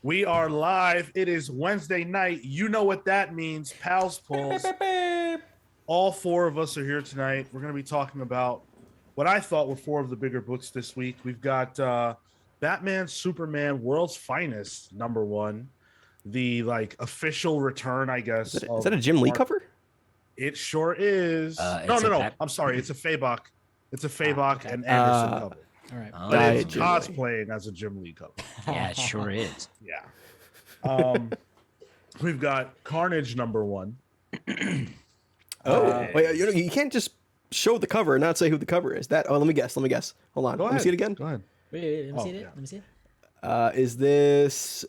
We are live. It is Wednesday night. You know what that means. Pals Pulls. All four of us are here tonight. We're going to be talking about what I thought were four of the bigger books this week. We've got Batman, Superman, World's Finest, #1. The official return, I guess. Is that a Jim Lee cover? It sure is. No. I'm sorry. It's a Fabok. It's a Fabok and Anderson cover. All right. But it's cosplaying as a Jim Lee cover. Yeah, it sure is. Yeah. We've got Carnage #1. Wait, you can't just show the cover and not say who the cover is. Let me guess. Hold on. Let me see it again. Go ahead. Wait, let me see it. Let me see it. Is this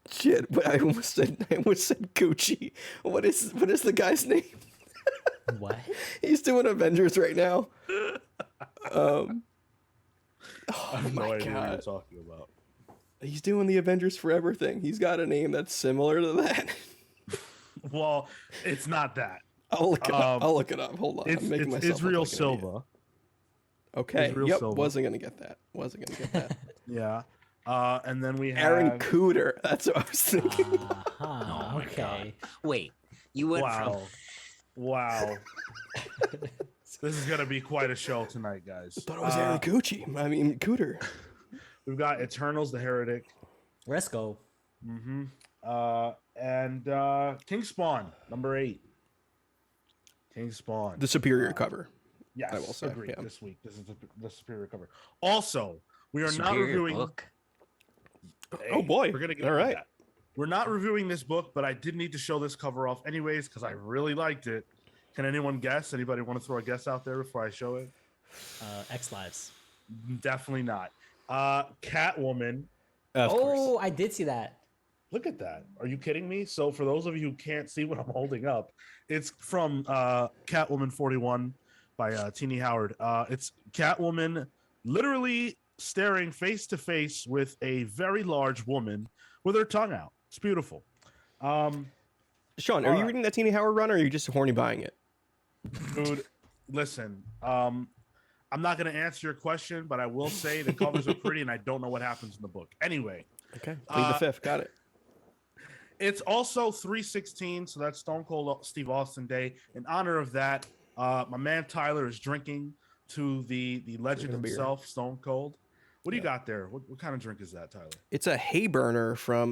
shit? I almost said Gucci. What is the guy's name? What? He's doing Avengers right now. I have no idea what you're talking about. He's doing the Avengers Forever thing. He's got a name that's similar to that. Well, it's not that. I'll look it up. Hold on. It's Israel Silva. Okay. Israel Silva. Silva. Wasn't gonna get that. Yeah. And then we have Aaron Cooter. That's what I was thinking. Okay. Wait, you went from Wow. This is gonna be quite a show tonight, guys. I thought it was Aaron Cooter. We've got Eternals, the Heretic. Let's go. Mm-hmm. And King Spawn, #8. King Spawn. The superior cover. Yes, I will say. agreed. Yeah. This week, this is the superior cover. Also, we are not superior reviewing. book. Oh boy! We're gonna get all into right. that. We're not reviewing this book, but I did need to show this cover off anyways because I really liked it. Can anyone guess? Anybody want to throw a guess out there before I show it? X Lives. Definitely not. Catwoman. Of course. I did see that. Look at that. Are you kidding me? So for those of you who can't see what I'm holding up, it's from Catwoman 41 by Teenie Howard. It's Catwoman literally staring face to face with a very large woman with her tongue out. It's beautiful. Sean, are you reading that Teenie Howard run, or are you just horny buying it? Dude, listen. I'm not going to answer your question, but I will say the covers are pretty, and I don't know what happens in the book. Anyway. Okay. Plead the fifth. Got it. It's also 3/16, so that's Stone Cold Steve Austin Day. In honor of that, my man Tyler is drinking to the legend himself, Stone Cold. What do you got there? What kind of drink is that, Tyler? It's a hay burner from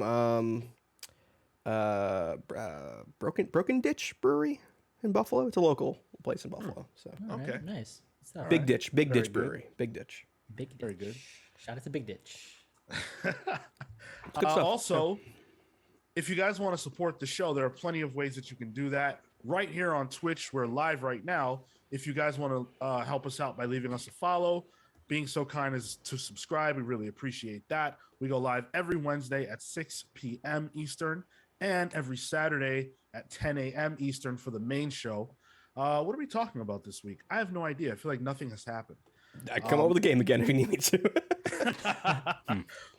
Broken Ditch Brewery in Buffalo. It's a local place in Buffalo. So Okay. Right, nice. Stuff. Big Ditch Very Brewery. Big Ditch. Big Ditch. Very good. Shout out to Big Ditch. Good stuff. Also, if you guys want to support the show, there are plenty of ways that you can do that. Right here on Twitch, we're live right now. If you guys want to help us out by leaving us a follow, being so kind as to subscribe, we really appreciate that. We go live every Wednesday at 6 p.m. Eastern and every Saturday at 10 a.m. Eastern for the main show. What are we talking about this week? I have no idea. I feel like nothing has happened. I come up with a game again if you need me to.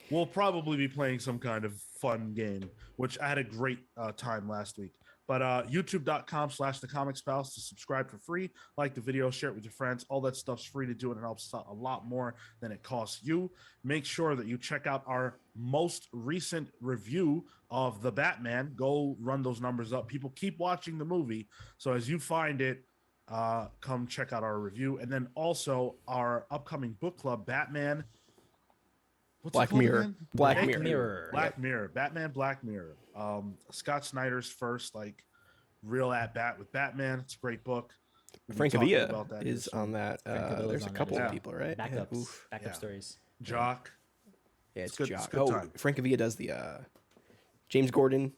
We'll probably be playing some kind of fun game, which I had a great time last week. But youtube.com/thecomicspals to subscribe for free, like the video, share it with your friends. All that stuff's free to do, and it helps us out a lot more than it costs you. Make sure that you check out our most recent review of The Batman. Go run those numbers up. People keep watching the movie, so as you find it, come check out our review. And then also our upcoming book club, Batman. What's Black Mirror. Black Mirror. Black Mirror. Batman Black Mirror. Scott Snyder's first real at bat with Batman. It's a great book. Frank Avia is on that. Avilla's There's a on that couple as of well. people, right? Backup stories. Jock. Yeah, it's good- Jock. it's good time. Frank Avia does the James Gordon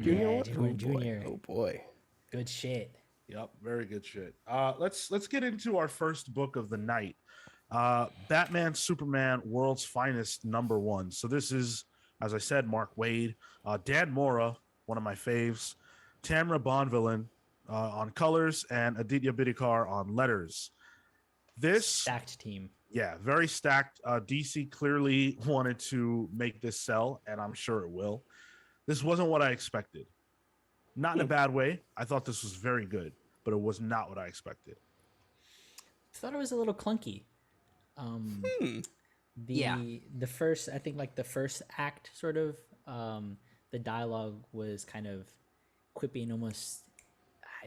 Jr. Yeah, one? James Oh, Gordon boy. Jr. Oh boy. Good shit. Yep, very good shit. Let's get into our first book of the night. Batman, Superman, World's Finest, #1. So this is, as I said, Mark Waid, Dan Mora, one of my faves, Tamra Bonvillain on colors, and Aditya Bidikar on letters. This Stacked team. Yeah, very stacked. DC clearly wanted to make this sell, and I'm sure it will. This wasn't what I expected. Not in a bad way. I thought this was very good, but it was not what I expected. I thought it was a little clunky. Yeah. The first, I think like the first act sort of, the dialogue was kind of quippy and almost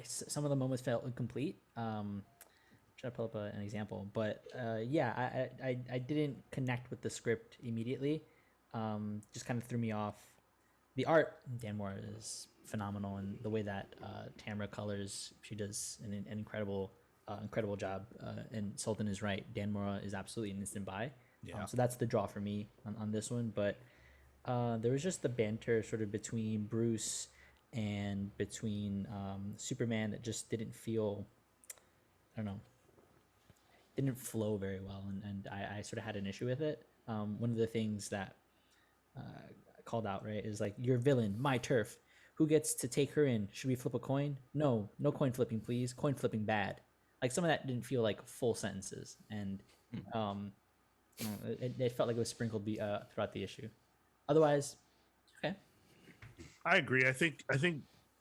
some of the moments felt incomplete. Try to pull up an example, but yeah, I didn't connect with the script immediately. Just kind of threw me off. The art, Dan Moore is phenomenal, and the way that Tamara colors, she does an incredible job. And Sultan is right. Dan Moore is absolutely an instant buy. Yeah. So that's the draw for me on this one. But there was just the banter sort of between Bruce and between Superman that just didn't feel, I don't know, didn't flow very well, and I sort of had an issue with it. One of the things that called out, right, is like, your villain, my turf. Who gets to take her in? Should we flip a coin? No coin flipping, please. Coin flipping bad. Like, some of that didn't feel like full sentences, and it felt like it was sprinkled throughout the issue. Otherwise, okay. I agree. I think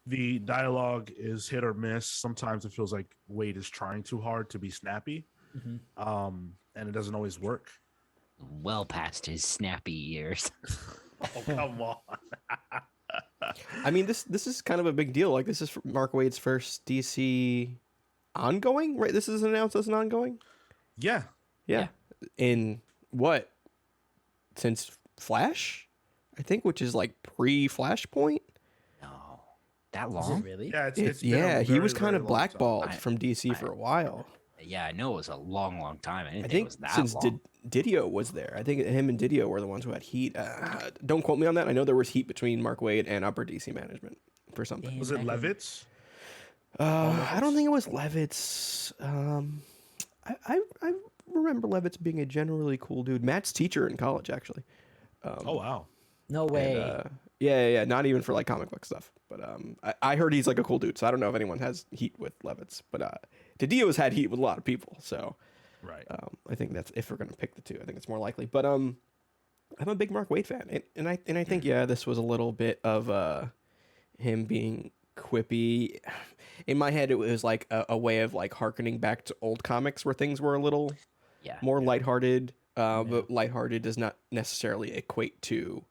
the dialogue is hit or miss. Sometimes it feels like Wade is trying too hard to be snappy, and it doesn't always work. Well past his snappy years. Oh, come on. I mean, this is kind of a big deal. Like, this is Mark Waid's first DC ongoing, right? This is announced as an ongoing. Yeah. Yeah. In what? Since Flash, I think, which is like pre-Flashpoint. No, that Is long? it really? Yeah. It's been a Yeah, he very, was kind very of long blackballed time. from DC for a while. Yeah, I know it was a long time. I didn't I think it think was that since long. Didio was there. I think him and Didio were the ones who had heat. Don't quote me on that. I know there was heat between Mark Waid and upper DC management for something. Damn. Was it I can- Levitz? I don't think it was Levitz. I remember Levitz being a generally cool dude. Matt's teacher in college, actually. Oh, wow. No And, way. yeah. Not even for like comic book stuff. But I heard he's like a cool dude. So I don't know if anyone has heat with Levitz. But Didio's had heat with a lot of people. So Right. I think that's, if we're gonna pick the two, I think it's more likely. But I'm a big Mark Waid fan, and I think this was a little bit of him being quippy. In my head, it was like a way of like harkening back to old comics where things were a little more lighthearted. But lighthearted does not necessarily equate to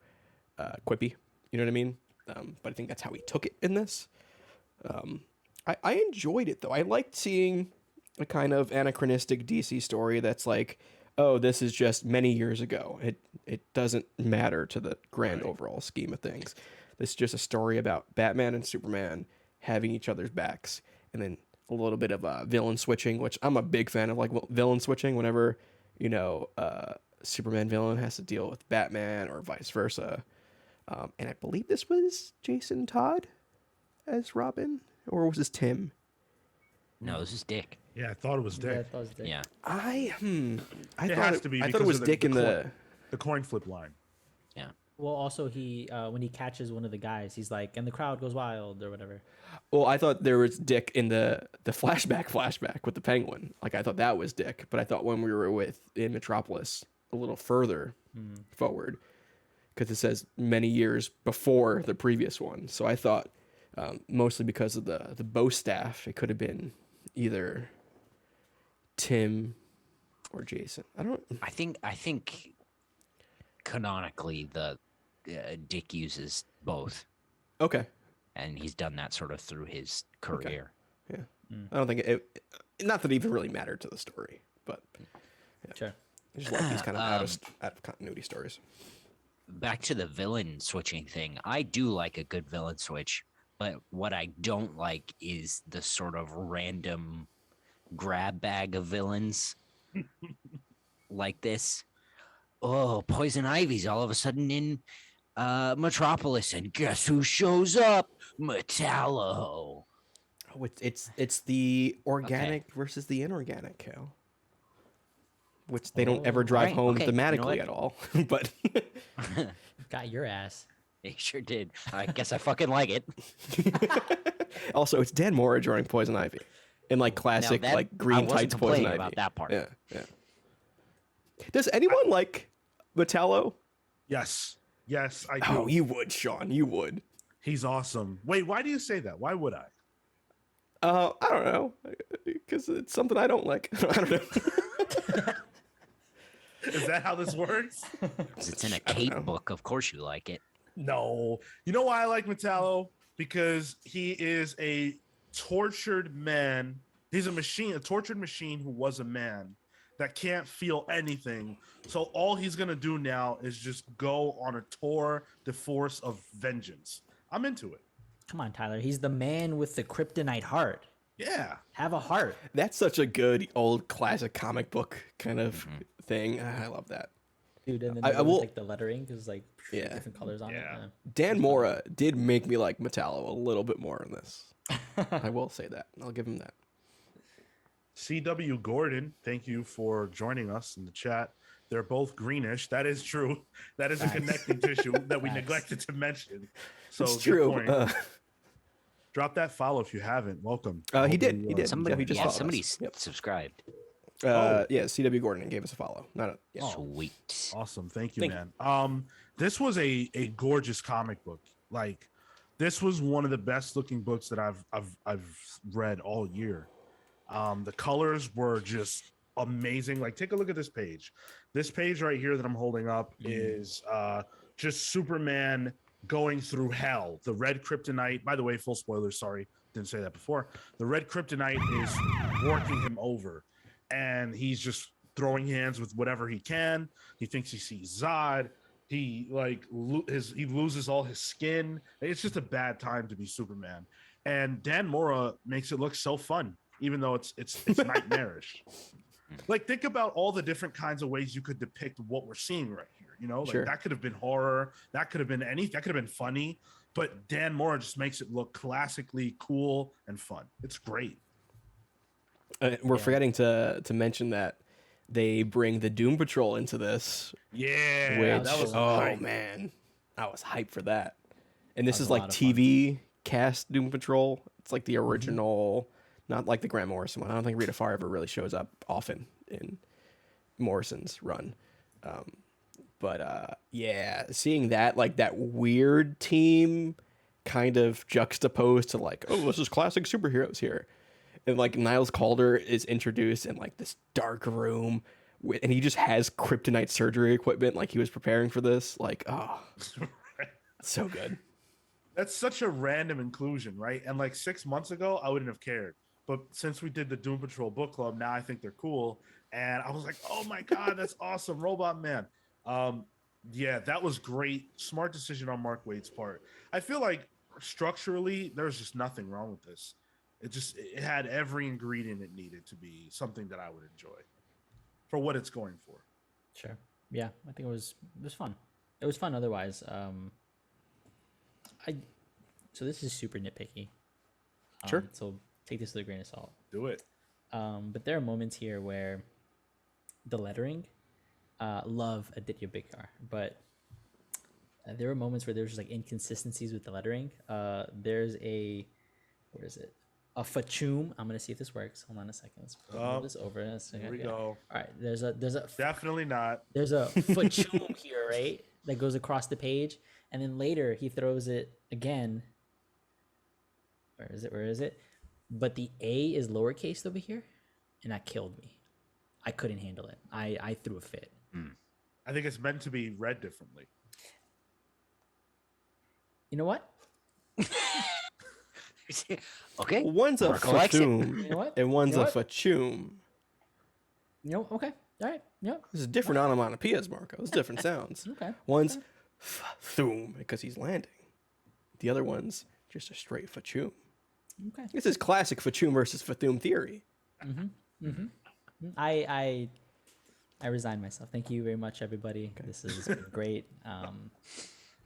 quippy. You know what I mean? But I think that's how he took it in this. I enjoyed it though. I liked seeing a kind of anachronistic DC story that's like, oh, this is just many years ago. It doesn't matter to the grand overall scheme of things. This is just a story about Batman and Superman having each other's backs, and then a little bit of villain switching, which I'm a big fan of, like villain switching whenever, Superman villain has to deal with Batman or vice versa. And I believe this was Jason Todd as Robin, or was this Tim? No, this is Dick. Yeah, I thought it was Yeah, Dick. I thought it was Dick. Yeah. I It thought has to be I thought because it was of Dick in the. the coin flip line. Yeah. Well, also he when he catches one of the guys, he's like, and the crowd goes wild or whatever. Well, I thought there was Dick in the flashback with the Penguin. Like, I thought that was Dick, but I thought when we were in Metropolis a little further forward, because it says many years before the previous one. So I thought, mostly because of the bow staff, it could have been either Tim or Jason. I think canonically the Dick uses both, Okay. and he's done that sort of through his career. Yeah. I don't think it. Not that it even really mattered to the story, but Sure. I just like these kind of out of continuity stories. Back to the villain switching thing. I do like a good villain switch, but what I don't like is the sort of random grab bag of villains like this. Oh, Poison Ivy's all of a sudden in Metropolis, and guess who shows up? Metallo. Oh, it's the organic versus the inorganic, Cale. Which they don't ever drive Right, home okay, you know thematically what? at all. But Got your ass. They sure did. I guess I fucking like it. also, it's Dan Mora drawing Poison Ivy in like classic that- like green I wasn't tights Poison complaining Ivy. about that part. Yeah. Does anyone like Metallo? Yes. Yes, I do. Oh, you would, Sean. You would. He's awesome. Wait, why do you say that? Why would I? I don't know, because it's something I don't like. I don't know. Is that how this works? 'Cause it's in a I don't Kate know. book. Of course you like it. No. You know why I like Metallo? Because he is a tortured man. He's a machine, a tortured machine who was a man that can't feel anything. So all he's gonna do now is just go on a tour de force of vengeance. I'm into it. Come on, Tyler. He's the man with the kryptonite heart. Yeah. Have a heart. That's such a good old classic comic book kind of thing. I love that. Dude, and then I I will- like the lettering because like Yeah. different colors on Yeah. it. Dan Mora did make me like Metallo a little bit more in this. I will say that. I'll give him that. CW Gordon, thank you for joining us in the chat. They're both greenish. That is true. That is Facts. a connecting tissue that we Facts. neglected to mention. So It's good true. point. Drop that follow if you haven't. Welcome. He Hope did. you, He did. Somebody, he just yeah, followed somebody us. Yep. subscribed. Yeah, CW Gordon gave us a follow. Not a, yeah. Sweet. Awesome. Thank you, Thank man. This was a gorgeous comic book. Like, this was one of the best looking books that I've read all year. The colors were just amazing. Like, take a look at this page. This page right here that I'm holding up is just Superman going through hell. The red kryptonite, by the way, full spoilers, sorry, didn't say that before. The red kryptonite is working him over, and he's just throwing hands with whatever he can. He thinks he sees Zod. He he loses all his skin. It's just a bad time to be Superman. And Dan Mora makes it look so fun, even though it's nightmarish. Like, think about all the different kinds of ways you could depict what we're seeing right here. You know, like Sure. that could have been horror, that could have been anything, that could have been funny, but Dan Mora just makes it look classically cool and fun. It's great. We're forgetting to mention that they bring the Doom Patrol into this. Yeah, Which, that was oh hype. man, I was hyped for that. And this That was is a like lot of fun. TV cast Doom Patrol. It's like the original, not like the Grant Morrison one. I don't think Rita Farr ever really shows up often in Morrison's run. But yeah, seeing that, like that weird team kind of juxtaposed to like, oh, this is classic superheroes here. And like Niles Calder is introduced in like this dark room and he just has kryptonite surgery equipment. Like he was preparing for this. Like, oh, so good. That's such a random inclusion, right? And like 6 months ago, I wouldn't have cared. But since we did the Doom Patrol book club, now I think they're cool. And I was like, oh my God, that's awesome. Robot Man. Yeah, that was great. Smart decision on Mark Waid's part. I feel like structurally, there's just nothing wrong with this. It had every ingredient it needed to be something that I would enjoy for what it's going for. Sure. Yeah, I think it was fun. It was fun otherwise. So this is super nitpicky. Sure. So take this with a grain of salt. Do it. But there are moments here where the lettering, love Aditya Bikar, but there were moments where there's just like inconsistencies with the lettering. There's where is it? A Fachum. I'm gonna see if this works. Hold on a second. Let's move this over. Here we go. All right. There's a Definitely not. there's a Fachum here, right? That goes across the page, and then later he throws it again. Where is it? But the A is lowercase over here, and that killed me. I couldn't handle it. I threw a fit. I think it's meant to be read differently. You know what? Okay. One's a Marco likes it. Fatum You know what? and one's You know a what? Fachum. You know, okay. All right. Yep. This is different onomatopoeias, Marco. It's different sounds. Okay. One's Fathum because he's landing. The other one's just a straight Fachum. Okay. This is classic Fachum versus Fathum theory. I resign myself. Thank you very much, everybody. This has been great.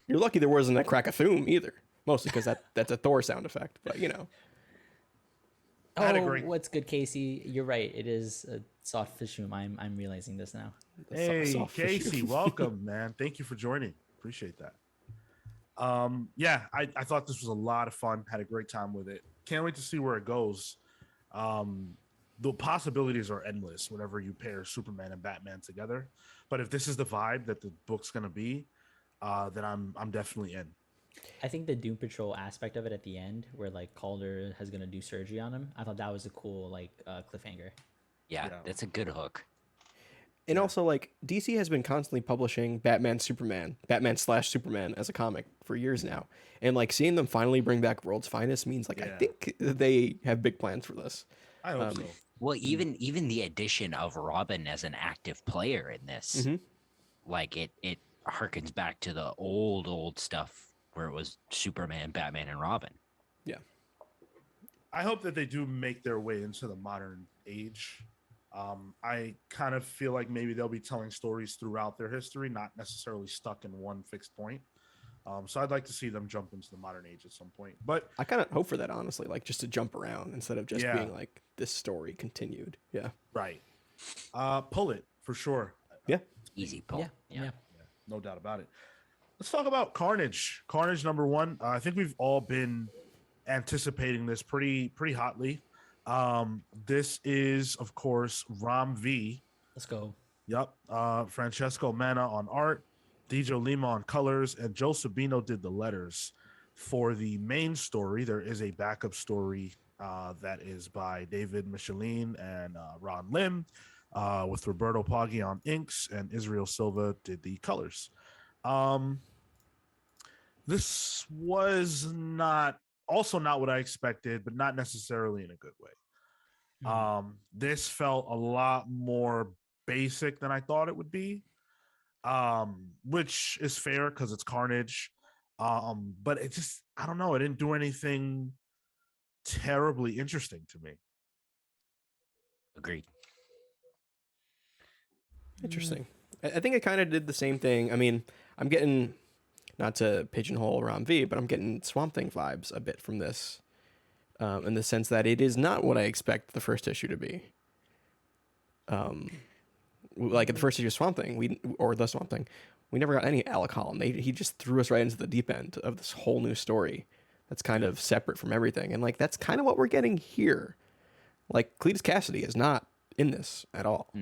You're lucky there wasn't a Krakathum either. Mostly because that's a Thor sound effect. But, you know. I'd Oh, agree. what's good, Casey? You're right. It is a soft fishum. I'm realizing this now. Hey, soft Casey, Fachum. welcome, man. Thank you for joining. Appreciate that. Yeah, I thought this was a lot of fun. Had a great time with it. Can't wait to see where it goes. The possibilities are endless whenever you pair Superman and Batman together. But if this is the vibe that the book's gonna be, then I'm definitely in. I think the Doom Patrol aspect of it at the end, where like Calder is gonna do surgery on him, I thought that was a cool like cliffhanger. Yeah, Yeah. that's a good hook. And also, like, DC has been constantly publishing Batman/Superman as a comic for years now. And, like, seeing them finally bring back World's Finest means, like, I Yeah. think they have big plans for this. I hope so. Well, even the addition of Robin as an active player in this, Mhm. like it harkens back to the old stuff where it was Superman, Batman, and Robin. Yeah. I hope that they do make their way into the modern age. I kind of feel like maybe they'll be telling stories throughout their history, not necessarily stuck in one fixed point. So I'd like to see them jump into the modern age at some point. But I kind of hope for that, honestly, like, just to jump around instead of just Yeah. being like, this story continued. Yeah. right, pull it for sure. Yeah. Easy pull. Yeah. No doubt about it. Let's talk about Carnage. Carnage #1. I think we've all been anticipating this pretty hotly. This is, of course, Rom V. Let's go. Yep. Francesco Manna on art, Dijo Lima on colors, and Joe Sabino did the letters. For the main story, there is a backup story that is by David Michelin and Ron Lim, with Roberto Poggi on inks, and Israel Silva did the colors. This was not what I expected, but not necessarily in a good way. This felt a lot more basic than I thought it would be, which is fair because it's Carnage. But it just, I don't know, it didn't do anything terribly interesting to me. Agreed. Interesting. I think it kind of did the same thing. I mean, I'm getting, not to pigeonhole Rom V, but I'm getting Swamp Thing vibes a bit from this, in the sense that it is not what I expect the first issue to be. Like in the first issue of Swamp Thing, the Swamp Thing, we never got any Alec Holland. He just threw us right into the deep end of this whole new story that's kind of separate from everything. And like, that's kind of what we're getting here. Like, Cletus Cassidy is not in this at all.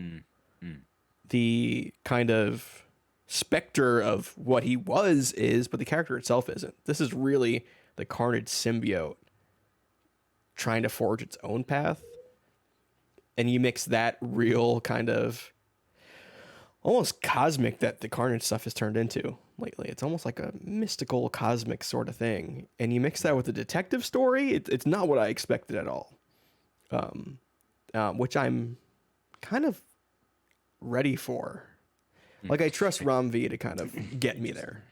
The kind of specter of what he was is, but the character itself isn't. This is really the Carnage symbiote trying to forge its own path. And you mix that real kind of almost cosmic that the Carnage stuff has turned into lately. It's almost like a mystical cosmic sort of thing. And you mix that with the detective story. It's not what I expected at all. Which I'm kind of ready for. Like, I trust Rom V to kind of get me there.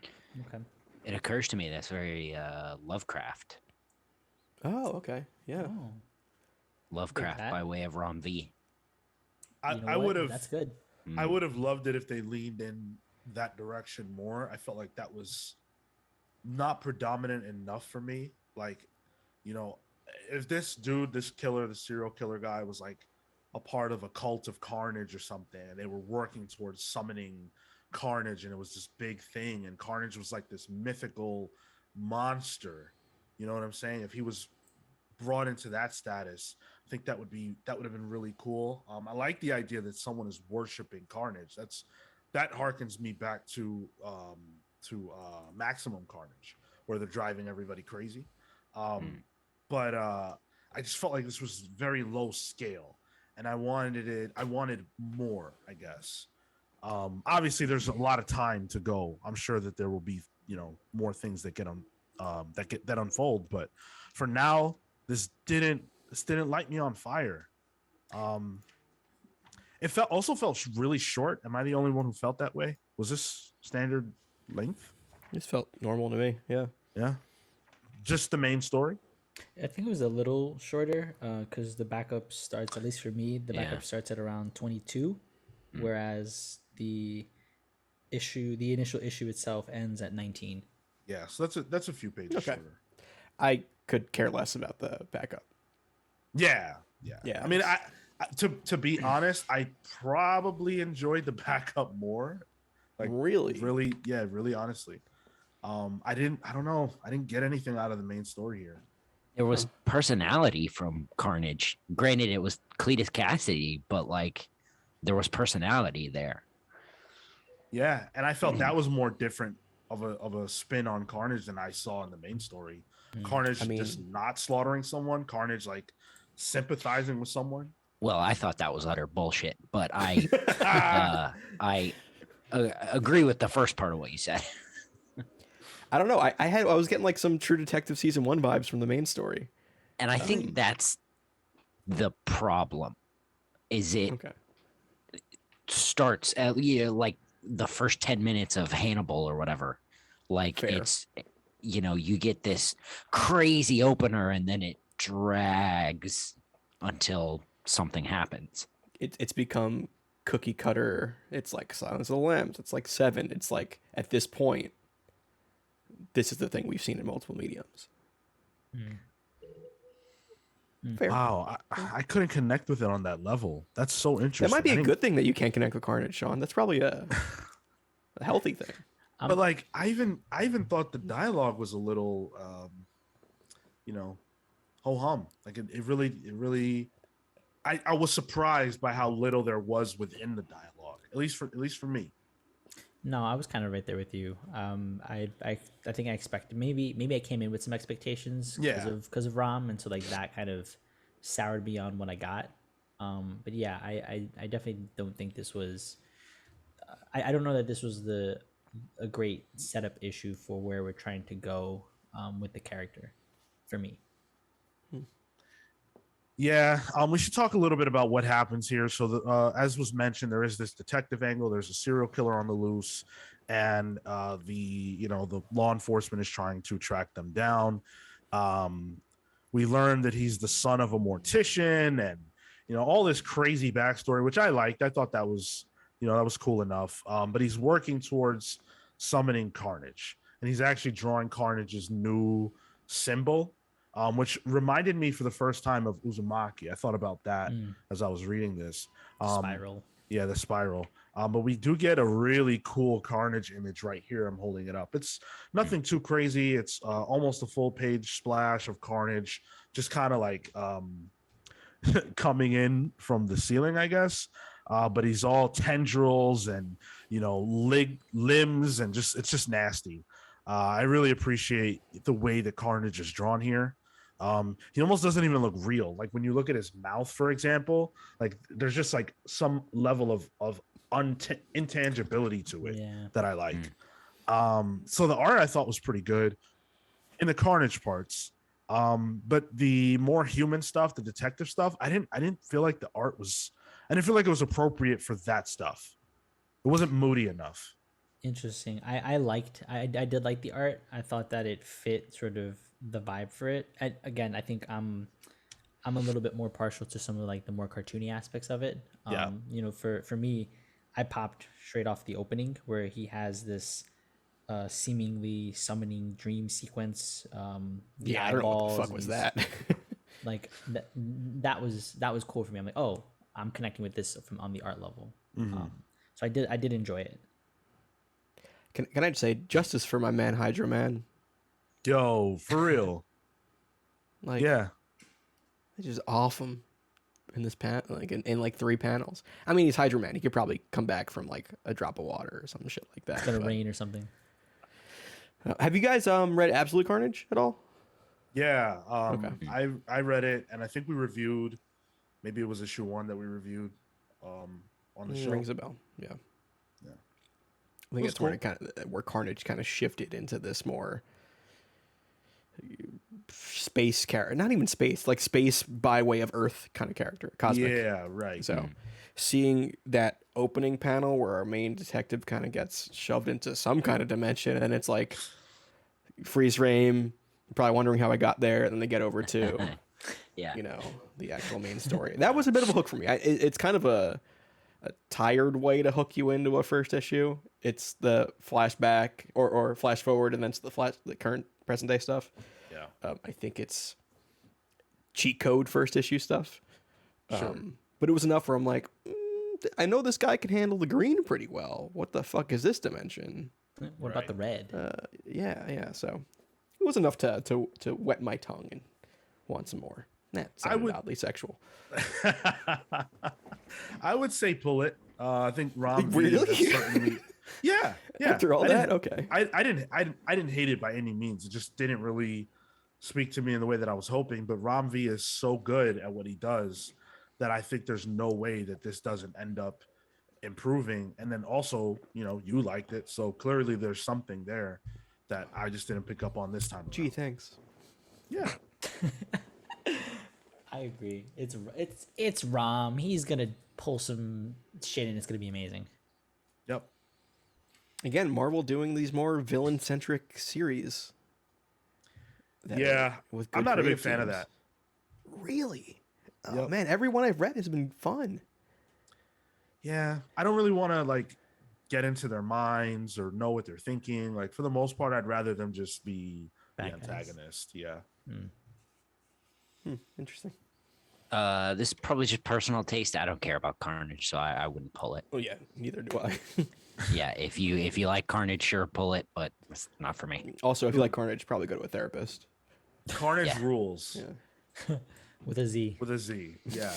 Okay. It occurs to me that's very Lovecraft. Oh, okay. Yeah. Oh, Lovecraft that. by way of Rom V. I you know I what? would have That's good. I would have loved it if they leaned in that direction more. I felt like that was not predominant enough for me. Like, you know, if this dude, this killer, the serial killer guy was like a part of a cult of Carnage or something, and they were working towards summoning Carnage, and it was this big thing, and Carnage was like this mythical monster. You know what I'm saying? If he was brought into that status, I think that would have been really cool. I like the idea that someone is worshiping Carnage. That harkens me back to Maximum Carnage, where they're driving everybody crazy. But I just felt like this was very low scale, and I wanted more, I guess. Obviously there's a lot of time to go. I'm sure that there will be, more things that that unfold, but for now, this didn't light me on fire. It also felt really short. Am I the only one who felt that way? Was this standard length? This felt normal to me. Yeah. Yeah. Just the main story? I think it was a little shorter because the backup starts, at least for me, the Yeah. backup starts at around 22, whereas the initial issue itself ends at 19. Yeah, so that's a few pages Okay. shorter. I could care less about the backup. Yeah. Yeah. I mean, to be honest, I probably enjoyed the backup more. Like, really? really honestly. I don't know. I didn't get anything out of the main story here. There was personality from Carnage. Granted, it was Cletus Cassidy, but like there was personality there. Yeah, and I felt that was more different of a spin on Carnage than I saw in the main story. Carnage just not slaughtering someone, Carnage like sympathizing with someone. Well, I thought that was utter bullshit, but I agree with the first part of what you said. I don't know. I was getting like some True Detective season 1 vibes from the main story. And I think that's the problem. Is it Okay. starts at like the first 10 minutes of Hannibal or whatever. Like Fair. it's you get this crazy opener and then it drags until something happens. It's become cookie cutter. It's like Silence of the Lambs. It's like Seven. It's like at this point, this is the thing we've seen in multiple mediums. Fair. Wow, I couldn't connect with it on that level. That's so interesting. That might be I a didn't- good thing that you can't connect with Carnage, Sean. That's probably a healthy thing. But like, I even thought the dialogue was a little, ho hum. Like it really. I was surprised by how little there was within the dialogue. At least for me. No, I was kind of right there with you. I think I expected maybe I came in with some expectations because of Rom, and so like that kind of soured me on what I got. But yeah, I definitely don't think this was. I don't know that this was a great setup issue for where we're trying to go with the character, for me. Yeah, we should talk a little bit about what happens here. So, as was mentioned, there is this detective angle. There's a serial killer on the loose, and the law enforcement is trying to track them down. We learn that he's the son of a mortician, and all this crazy backstory, which I liked. I thought that was cool enough. But he's working towards summoning Carnage, and he's actually drawing Carnage's new symbol. Which reminded me for the first time of Uzumaki. I thought about that as I was reading this. Spiral. Yeah, the spiral. But we do get a really cool Carnage image right here. I'm holding it up. It's nothing too crazy. It's almost a full page splash of Carnage, just kind of like coming in from the ceiling, I guess. But he's all tendrils and limbs, and it's just nasty. I really appreciate the way that Carnage is drawn here. He almost doesn't even look real. Like when you look at his mouth, for example, like there's just like some level of intangibility to it that I like. So the art I thought was pretty good in the Carnage parts. But the more human stuff, the detective stuff, I didn't feel like the art was. I didn't feel like it was appropriate for that stuff. It wasn't moody enough. Interesting. I did like the art. I thought that it fit sort of the vibe for it. Again, I think I'm a little bit more partial to some of like the more cartoony aspects of it. For me, I popped straight off the opening where he has this seemingly summoning dream sequence. The I don't know what the eyeballs fuck was that. like that was cool for me. I'm like, oh, I'm connecting with this from on the art level. So I did enjoy it. Can I just say justice for my man Hydra Man? Yo, for real. Like, yeah, it's just awesome in this like in like 3 panels. I mean, he's Hydra Man. He could probably come back from like a drop of water or some shit like that. It's gonna rain or something. Have you guys read Absolute Carnage at all? yeah. Okay. I read it, and I think we reviewed. Maybe it was issue 1 that we reviewed on the show. Rings a bell. Yeah. Yeah. I think That's it's where Carnage kind of shifted into this more space character, not even space, like space by way of Earth kind of character, cosmic. Yeah, right. So seeing that opening panel where our main detective kind of gets shoved into some kind of dimension, and it's like freeze frame, probably wondering how I got there, and then they get over to the actual main story. That was a bit of a hook for me. It's kind of a tired way to hook you into a first issue. It's the flashback or flash forward, and then it's the current present day stuff. Yeah. I think it's cheat code first issue stuff. Sure. But it was enough where I'm like, I know this guy can handle the green pretty well. What the fuck is this dimension? What about the red? Yeah. So it was enough to wet my tongue and want some more. That sounded oddly sexual. I would say pull it. I think Rom Really? certainly. Yeah. After all that, okay. I didn't hate it by any means. It just didn't really speak to me in the way that I was hoping. But Rom V is so good at what he does that I think there's no way that this doesn't end up improving. And then also, you liked it, so clearly there's something there that I just didn't pick up on this time around. Gee, thanks. Yeah. I agree. It's Rom. He's gonna pull some shit and it's gonna be amazing. Yep. Again, Marvel doing these more villain-centric series. Yeah. with I'm good not a big creative fan of teams. that. Really? Oh Yep. man, every one I've read has been fun. Yeah. I don't really want to like get into their minds or know what they're thinking. Like for the most part, I'd rather them just be the Bad guys. antagonist. Yeah. Interesting. This is probably just personal taste. I don't care about Carnage, so I wouldn't pull it. Oh yeah, neither do I. Yeah, if you like Carnage, sure, pull it, but it's not for me. Also, if you like Carnage, probably go to a therapist. Carnage Yeah. rules. Yeah. With a Z. With a Z. Yeah.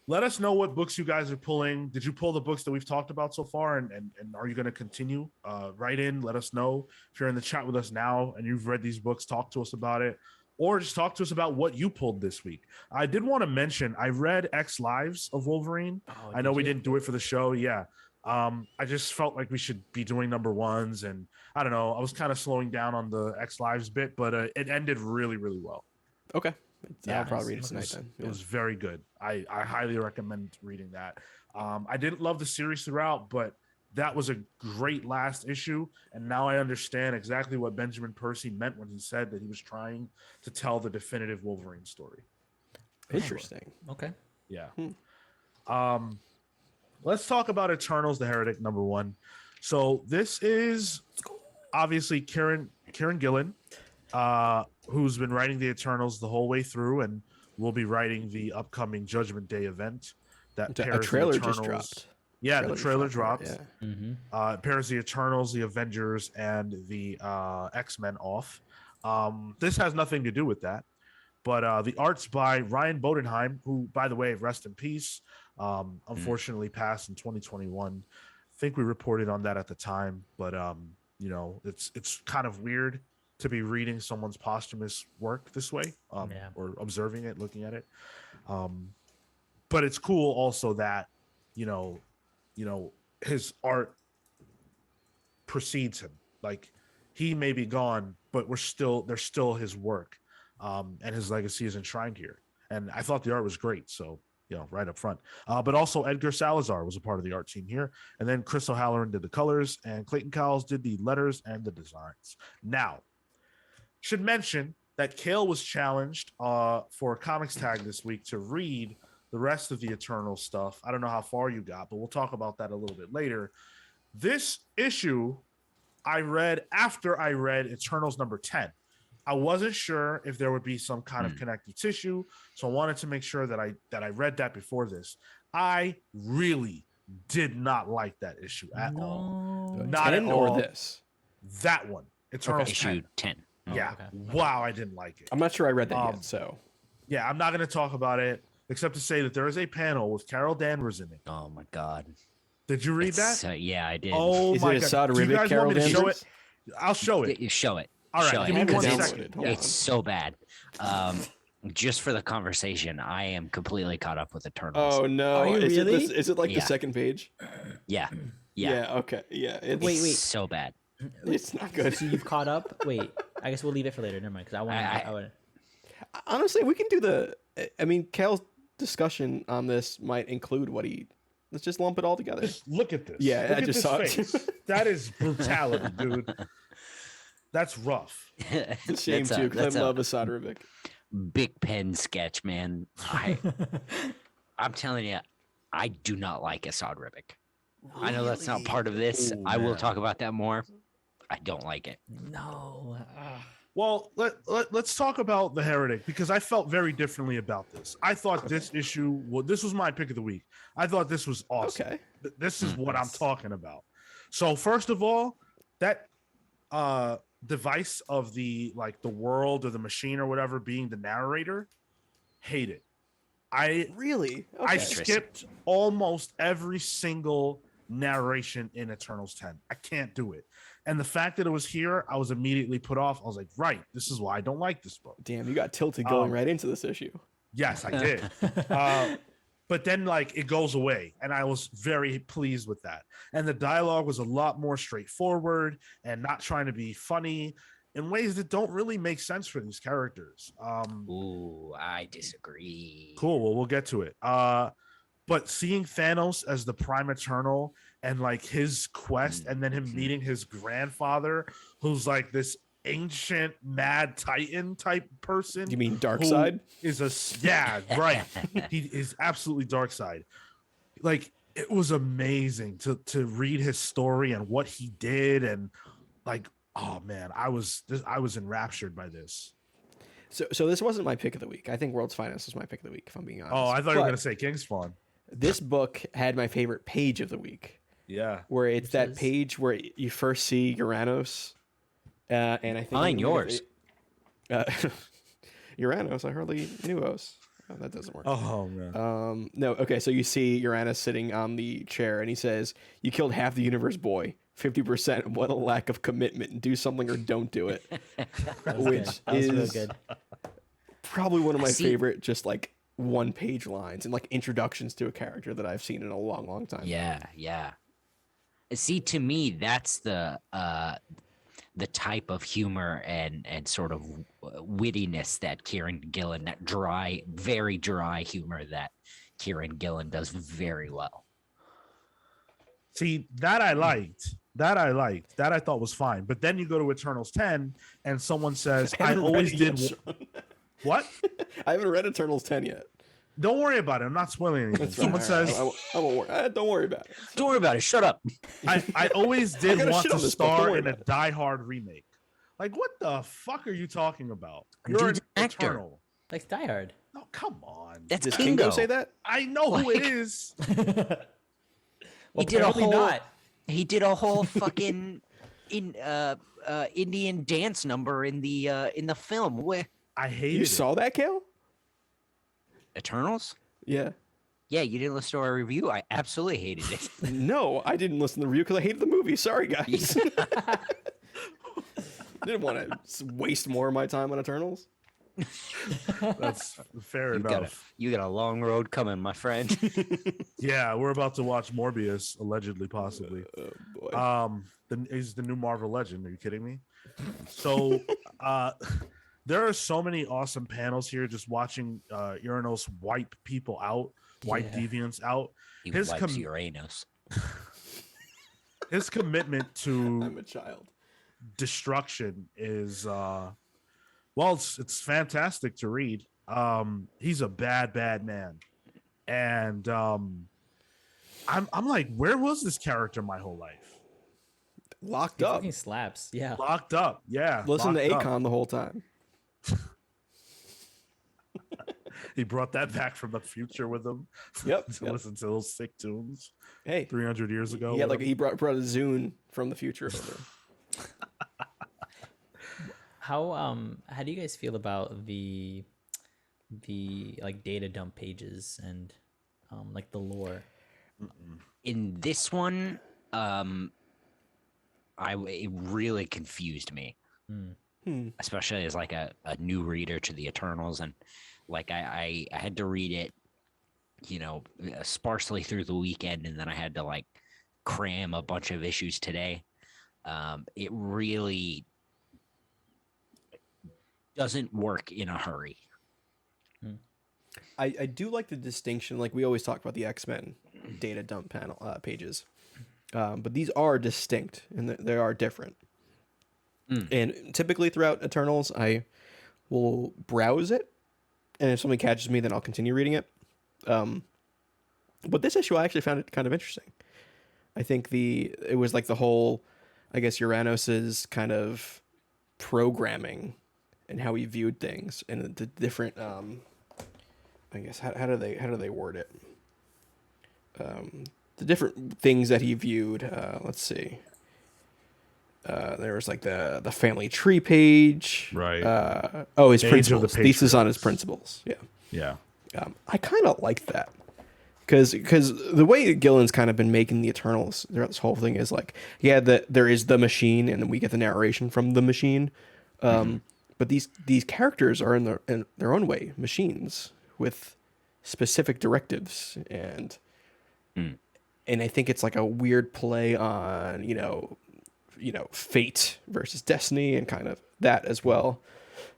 Let us know what books you guys are pulling. Did you pull the books that we've talked about so far? And are you going to continue? Write in, let us know. If you're in the chat with us now and you've read these books, talk to us about it. Or just talk to us about what you pulled this week. I did want to mention, I read X Lives of Wolverine. Oh, I know we you? didn't do it for the show. Yeah. I just felt like we should be doing number ones. And I don't know. I was kind of slowing down on the X Lives bit, but it ended really, really well. Okay. Yeah, I'll probably read it It tonight was, then. it was very good. I highly recommend reading that. I didn't love the series throughout, but that was a great last issue. And now I understand exactly what Benjamin Percy meant when he said that he was trying to tell the definitive Wolverine story. Interesting. Okay. Yeah. Let's talk about Eternals, the Heretic #1. So this is obviously Karen Gillan, who's been writing the Eternals the whole way through, and will be writing the upcoming Judgment Day event. That A pairs the trailer just Eternals- dropped. Yeah, the trailer just dropped. Yeah. Mm-hmm. It pairs the Eternals, the Avengers, and the X-Men off. This has nothing to do with that, but the art's by Ryan Bodenheim, who, by the way, rest in peace. Unfortunately passed in 2021. I think we reported on that at the time, but it's kind of weird to be reading someone's posthumous work this way, Yeah. or observing it, looking at it. But it's cool also that his art precedes him. Like he may be gone, but there's still his work, and his legacy is enshrined here. And I thought the art was great. So, right up front. But also Edgar Salazar was a part of the art team here. And then Chris O'Halloran did the colors, and Clayton Cowles did the letters and the designs. Now, should mention that Cale was challenged for a comics tag this week to read the rest of the Eternal stuff. I don't know how far you got, but we'll talk about that a little bit later. This issue I read after I read Eternals #10. I wasn't sure if there would be some kind of connective tissue, so I wanted to make sure that I read that before this. I really did not like that issue at all. No. Not 10 at all. or this? That one, Eternals Issue 10. 10. Yeah. okay. Wow, I didn't like it. I'm not sure I read that Um, yet, so Yeah, I'm not going to talk about it except to say that there is a panel with Carol Danvers in it. Oh my god. Did you read that? Yeah, I did. Oh is my it a god! Sod Do you Rivet guys Carol want me to show Danvers? it? I'll show it. You show it. All right, Show give it, me I one haven't because second. downloaded. Hold It's so bad. Just for the conversation, I am completely caught up with Eternals. Oh no! Are you is really? Is it like Yeah. the second page? Yeah. Okay. Yeah. It's, Wait. So bad. It's not good. So you've caught up? Wait, I guess we'll leave it for later. Never mind, because I want. Honestly, we can do the. I mean, Cal's discussion on this might include what he. Let's just lump it all together. Just look at this. Yeah, look I at just this saw it. face. That is brutality, dude. That's rough. It's a shame That's too, because that's I a love Asad Ribic. big pen sketch, man. I'm telling you, I do not like Assad Ribic. I know that's not part of this. Ooh, I will man. talk about that more. I don't like it. No. Well, let's talk about the Heretic, because I felt very differently about this. I thought this issue, this was my pick of the week. I thought this was awesome. Okay. This is what I'm talking about. So first of all, that device of the world or the machine or whatever being the narrator, hate it. I Really? I Okay. skipped almost every single narration in Eternals 10. I can't do it. And the fact that it was here, I was immediately put off. I was like, right, this is why I don't like this book. Damn, you got tilted going right into this issue. Yes, I did. But then like it goes away, and I was very pleased with that. And the dialogue was a lot more straightforward and not trying to be funny in ways that don't really make sense for these characters. Ooh, I disagree. Cool. Well, we'll get to it. But seeing Thanos as the Prime Eternal and like his quest, and then him meeting his grandfather, who's like this ancient mad titan type person. You mean who Darkseid? is yeah, right. He is absolutely Darkseid. Like it was amazing to read his story and what he did, and like, oh man, I was enraptured by this. So this wasn't my pick of the week. I think World's Finest was my pick of the week, if I'm being honest. Oh, I thought you were But gonna say Kingspawn. this book had my favorite page of the week, Yeah. where it's Which that is? page where you first see Uranos, and I think Mine, yours. Uranos. I hardly knew Os. Oh, that doesn't work. Oh man. No, okay, so you see Uranus sitting on the chair, and he says, "You killed half the universe, boy. 50%. What a lack of commitment. Do something or don't do it." That was Which good. That was real is good. probably one of my See- favorite, just like one-page lines and like introductions to a character that I've seen in a long, long time. Yeah. See, to me, that's the type of humor and sort of wittiness that Kieran Gillen, that dry, very dry humor that Kieran Gillen does very well. See, that I liked. That I thought was fine. But then you go to Eternals 10 and someone says, I haven't read always it did. yet, Sean. What? I haven't read Eternals 10 yet. Don't worry about it. I'm not spoiling anything. That's Someone fine. says, I won't worry. Don't worry about it. Don't worry about it. Shut up. I always did gotta want shit to on this book. Don't star worry in a about it. Die Hard remake. Like, what the fuck are you talking about? Dude's You're an an actor. Eternal. Like Die Hard. No, come on. That's Does Kingo. Kingo say that? I know who it Like- is. Well, did a apparently whole- not. He did a whole fucking Indian dance number in the film. Where I hated You it. saw that, Cale? Eternals? Yeah. Yeah, you didn't listen to our review. I absolutely hated it. No, I didn't listen to the review because I hated the movie. Sorry, guys. Didn't want to waste more of my time on Eternals. That's fair You got, a, enough. you got a long road coming, my friend. Yeah, we're about to watch Morbius, allegedly, possibly. Oh boy. He's the new Marvel legend. Are you kidding me? So, there are so many awesome panels here. Just watching Uranus wipe people out, wipe Yeah. deviants out. He His wipes com- Uranus. His commitment I'm to a child. destruction is, well, it's fantastic to read. He's a bad man, and I'm like, where was this character my whole life? Locked He up. fucking slaps. Yeah. Locked up. Yeah. Listen to locked up. Akon the whole time. He brought that back from the future with him. Yep, To yep. listen to those sick tunes Hey, 300 years ago. he had like whatever. he brought a Zune from the future over. How do you guys feel about the like data dump pages and like the lore? In this one, it really confused me, especially as like a new reader to the Eternals, and like I had to read it, sparsely through the weekend, and then I had to like cram a bunch of issues today. It really doesn't work in a hurry. I do like the distinction. Like we always talk about the X-Men data dump panel pages, but these are distinct and they are different. And typically throughout Eternals, I will browse it, and if something catches me, then I'll continue reading it. But this issue, I actually found it kind of interesting. I think it was like the whole, I guess, Uranos's kind of programming and how he viewed things and the different. I guess how do they word it? The different things that he viewed. Let's see. There was like the family tree page. Right. His Age of the principles. Thesis on his principles. Yeah. Yeah. I kind of like that. Because the way Gillen's kind of been making the Eternals throughout this whole thing is like, yeah, there is the machine, and then we get the narration from the machine. But these characters are in their own way machines with specific directives, and Mm. and I think it's like a weird play on fate versus destiny and kind of that as well.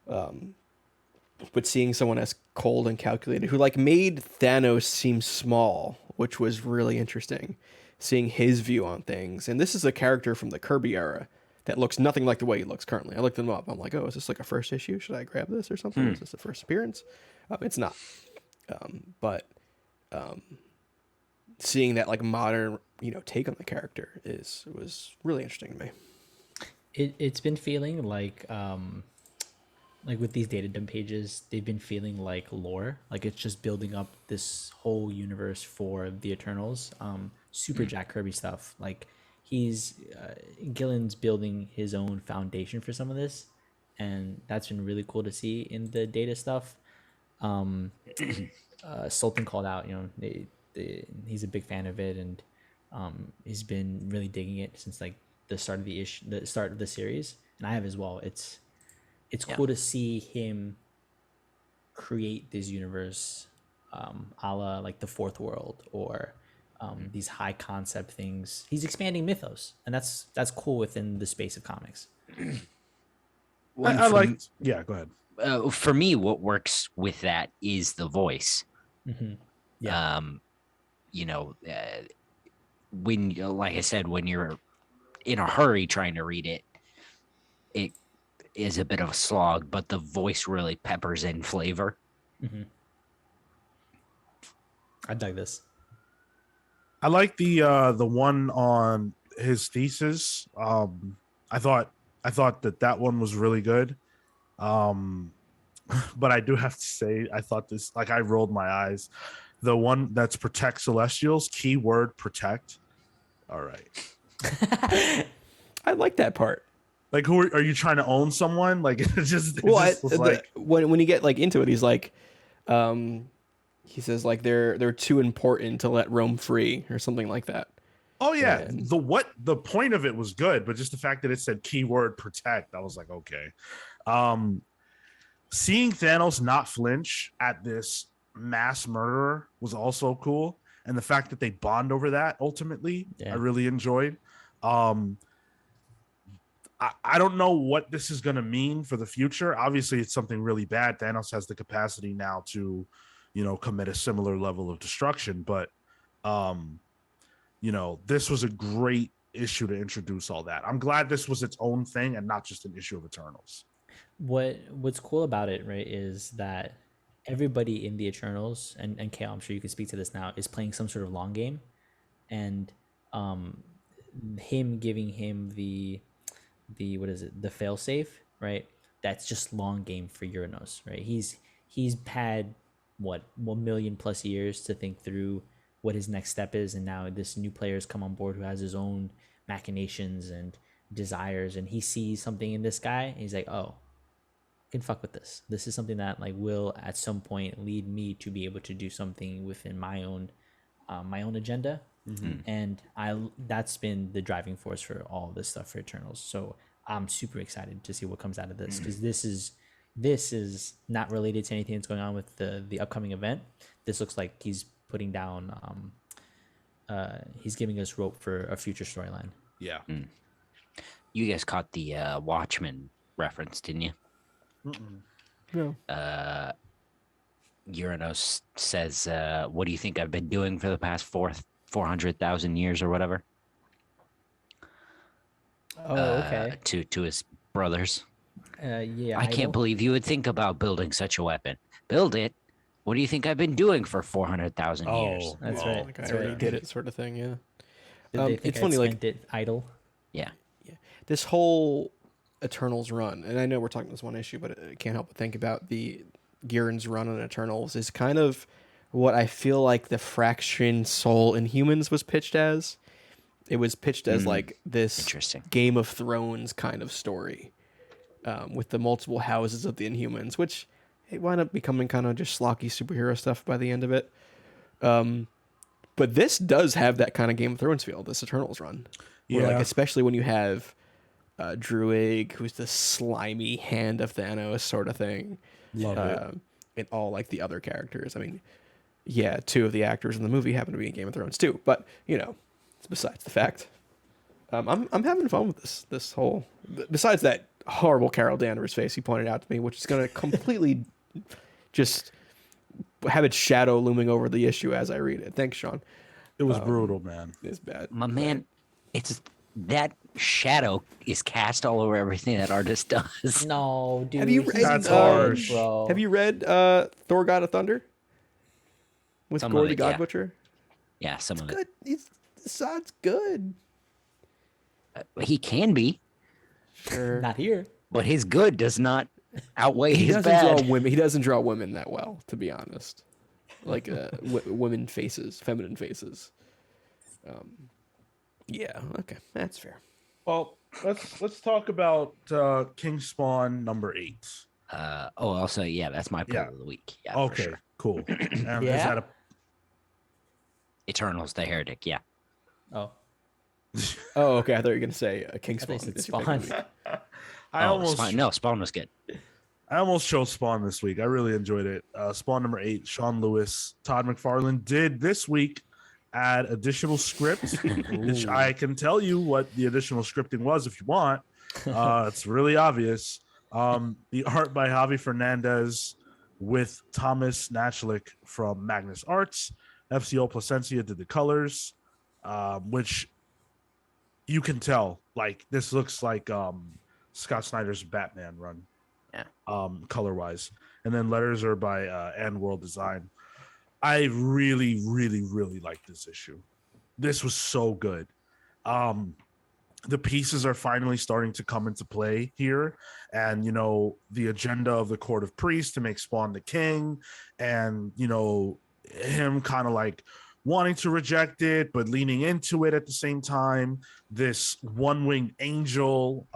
But seeing someone as cold and calculated, who like made Thanos seem small, which was really interesting, seeing his view on things. And this is a character from the Kirby era that looks nothing like the way he looks currently. I looked him up. I'm like, oh, is this like a first issue? Should I grab this or something? Is this the first appearance? It's not. But seeing that like modern, take on the character was really interesting to me. It's been feeling like with these data dump pages, they've been feeling like lore. Like it's just building up this whole universe for the Eternals. Super Jack Kirby stuff. Like he's Gillen's building his own foundation for some of this, and that's been really cool to see in the data stuff. Sultan called out, he's a big fan of it, and he's been really digging it since like the start of the start of the series, and I have as well. It's cool to see him create this universe, a la like the Fourth World or these high concept things. He's expanding mythos, and that's cool within the space of comics. I like. Yeah, go ahead. For me, what works with that is the voice. Mm-hmm. Yeah. When, like I said, when you're in a hurry trying to read it, it is a bit of a slog, but the voice really peppers in flavor. Mm-hmm. I dug this. I like the one on his thesis. I thought that one was really good. But I do have to say, I thought this, like, I rolled my eyes. The one that's protect Celestials, keyword protect. All right. I like that part. Like, who are you trying to own someone? Like, when you get like into it, he's like, he says like they're too important to let roam free or something like that. Oh yeah, And the point of it was good, but just the fact that it said keyword protect, I was like, okay. Seeing Thanos not flinch at this mass murderer was also cool, and the fact that they bond over that ultimately, I really enjoyed. I don't know what this is going to mean for the future. Obviously, it's something really bad. Thanos has the capacity now to, commit a similar level of destruction. But, this was a great issue to introduce all that. I'm glad this was its own thing and not just an issue of Eternals. What's cool about it, right, is that everybody in the Eternals, and Cale, I'm sure you can speak to this now, is playing some sort of long game. And him giving him the failsafe, right? That's just long game for Uranos, right? He's had what 1 million plus years to think through what his next step is, and now this new player's come on board who has his own machinations and desires, and he sees something in this guy, and he's like, oh, I can fuck with this. This is something that like will at some point lead me to be able to do something within my own agenda. Mm-hmm. And that's been the driving force for all this stuff for Eternals. So I'm super excited to see what comes out of this, because this is not related to anything that's going on with the upcoming event. This looks like he's putting down he's giving us rope for a future storyline. Yeah. You guys caught the Watchmen reference, didn't you? No. Uranos says, what do you think I've been doing for the past 400,000 years or whatever? Oh, okay. To his brothers. Yeah. I can't believe you would think about building such a weapon. Build it. What do you think I've been doing for 400,000 years? That's right. Like That's I already right. did it, sort of thing. Yeah. Did they think it's I'd funny, like spent it idle? Yeah. This whole Eternals run, and I know we're talking this one issue, but I can't help but think about the Gihren's run on Eternals is kind of what I feel like the Fraction Soul Inhumans was pitched as. It was pitched as like this Game of Thrones kind of story, with the multiple houses of the Inhumans, which it wound up becoming kind of just schlocky superhero stuff by the end of it. But this does have that kind of Game of Thrones feel, this Eternals run. Where, like, especially when you have Druig, who's the slimy hand of Thanos sort of thing. Love it. in all like the other characters. I mean, yeah, 2 of the actors in the movie happen to be in Game of Thrones too, but it's besides the fact. I'm having fun with this whole. Besides that horrible Carol Danvers face he pointed out to me, which is going to completely just have its shadow looming over the issue as I read it. Thanks, Sean. It was brutal, man. It's bad. My man, it's that shadow is cast all over everything that artist does. No, dude. Have you he's read? That's good, harsh. bro. Have you read Thor: God of Thunder with Some of Gordy it, yeah. Godbutcher? Yeah, some of it. Good. It's good. He can be, Sure. Not here. but his good does not outweigh He his doesn't bad. draw women. He doesn't draw women that well, to be honest. Like women faces, feminine faces. Yeah. Okay, that's fair. Well, let's talk about King Spawn number 8. Also, yeah, that's my pull Yeah. of the week. Yeah, for Okay, sure. cool. Is Yeah? that a Eternals, the Heretic. Yeah. Oh, Oh, okay. I thought you were gonna say King I Spawn. thought you said is your pick Spawn. of the week. I almost Spawn was good. I almost chose Spawn this week. I really enjoyed it. Spawn number 8, Sean Lewis, Todd McFarlane did this week add additional script, which I can tell you what the additional scripting was if you want. It's really obvious. The art by Javi Fernandez with Thomas Nachlik from Magnus Arts. FCO Placencia did the colors, which you can tell. Like, this looks like Scott Snyder's Batman run. Yeah. Color wise, and then letters are by and World Design. I really, really, really like this issue. This was so good. The pieces are finally starting to come into play here, and the agenda of the Court of Priests to make Spawn the king, and him kind of like wanting to reject it but leaning into it at the same time. This one-winged angel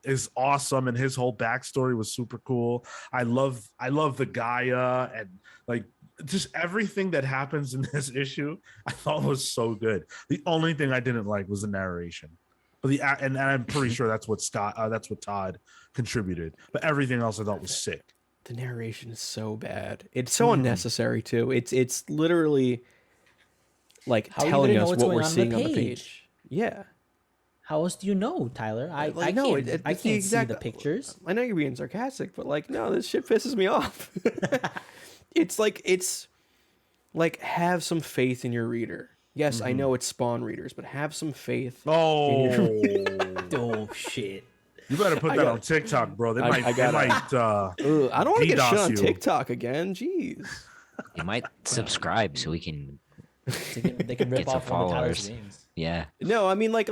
is awesome, and his whole backstory was super cool. I love the Gaia, and like just everything that happens in this issue I thought was so good. The only thing I didn't like was the narration, but and I'm pretty sure that's what Todd contributed, but everything else I thought was sick. The narration is so bad. It's so unnecessary too. It's literally like How are you telling gonna know us what's what going we're on seeing the on the page? page. Yeah. how else do you know, Tyler? I No, can't. I it's the can't exact, see the pictures. I know you're being sarcastic, but like, no, this shit pisses me off. it's like have some faith in your reader. Yes, I know it's Spawn readers, but have some faith. Oh, Oh shit! you better put that on TikTok, bro. They might. I They might Ugh, I don't want to get shit DDoS on you. TikTok again. Jeez. You might subscribe so we can. They can rip Get some off one of Tyler's followers. names. Yeah. No, I mean like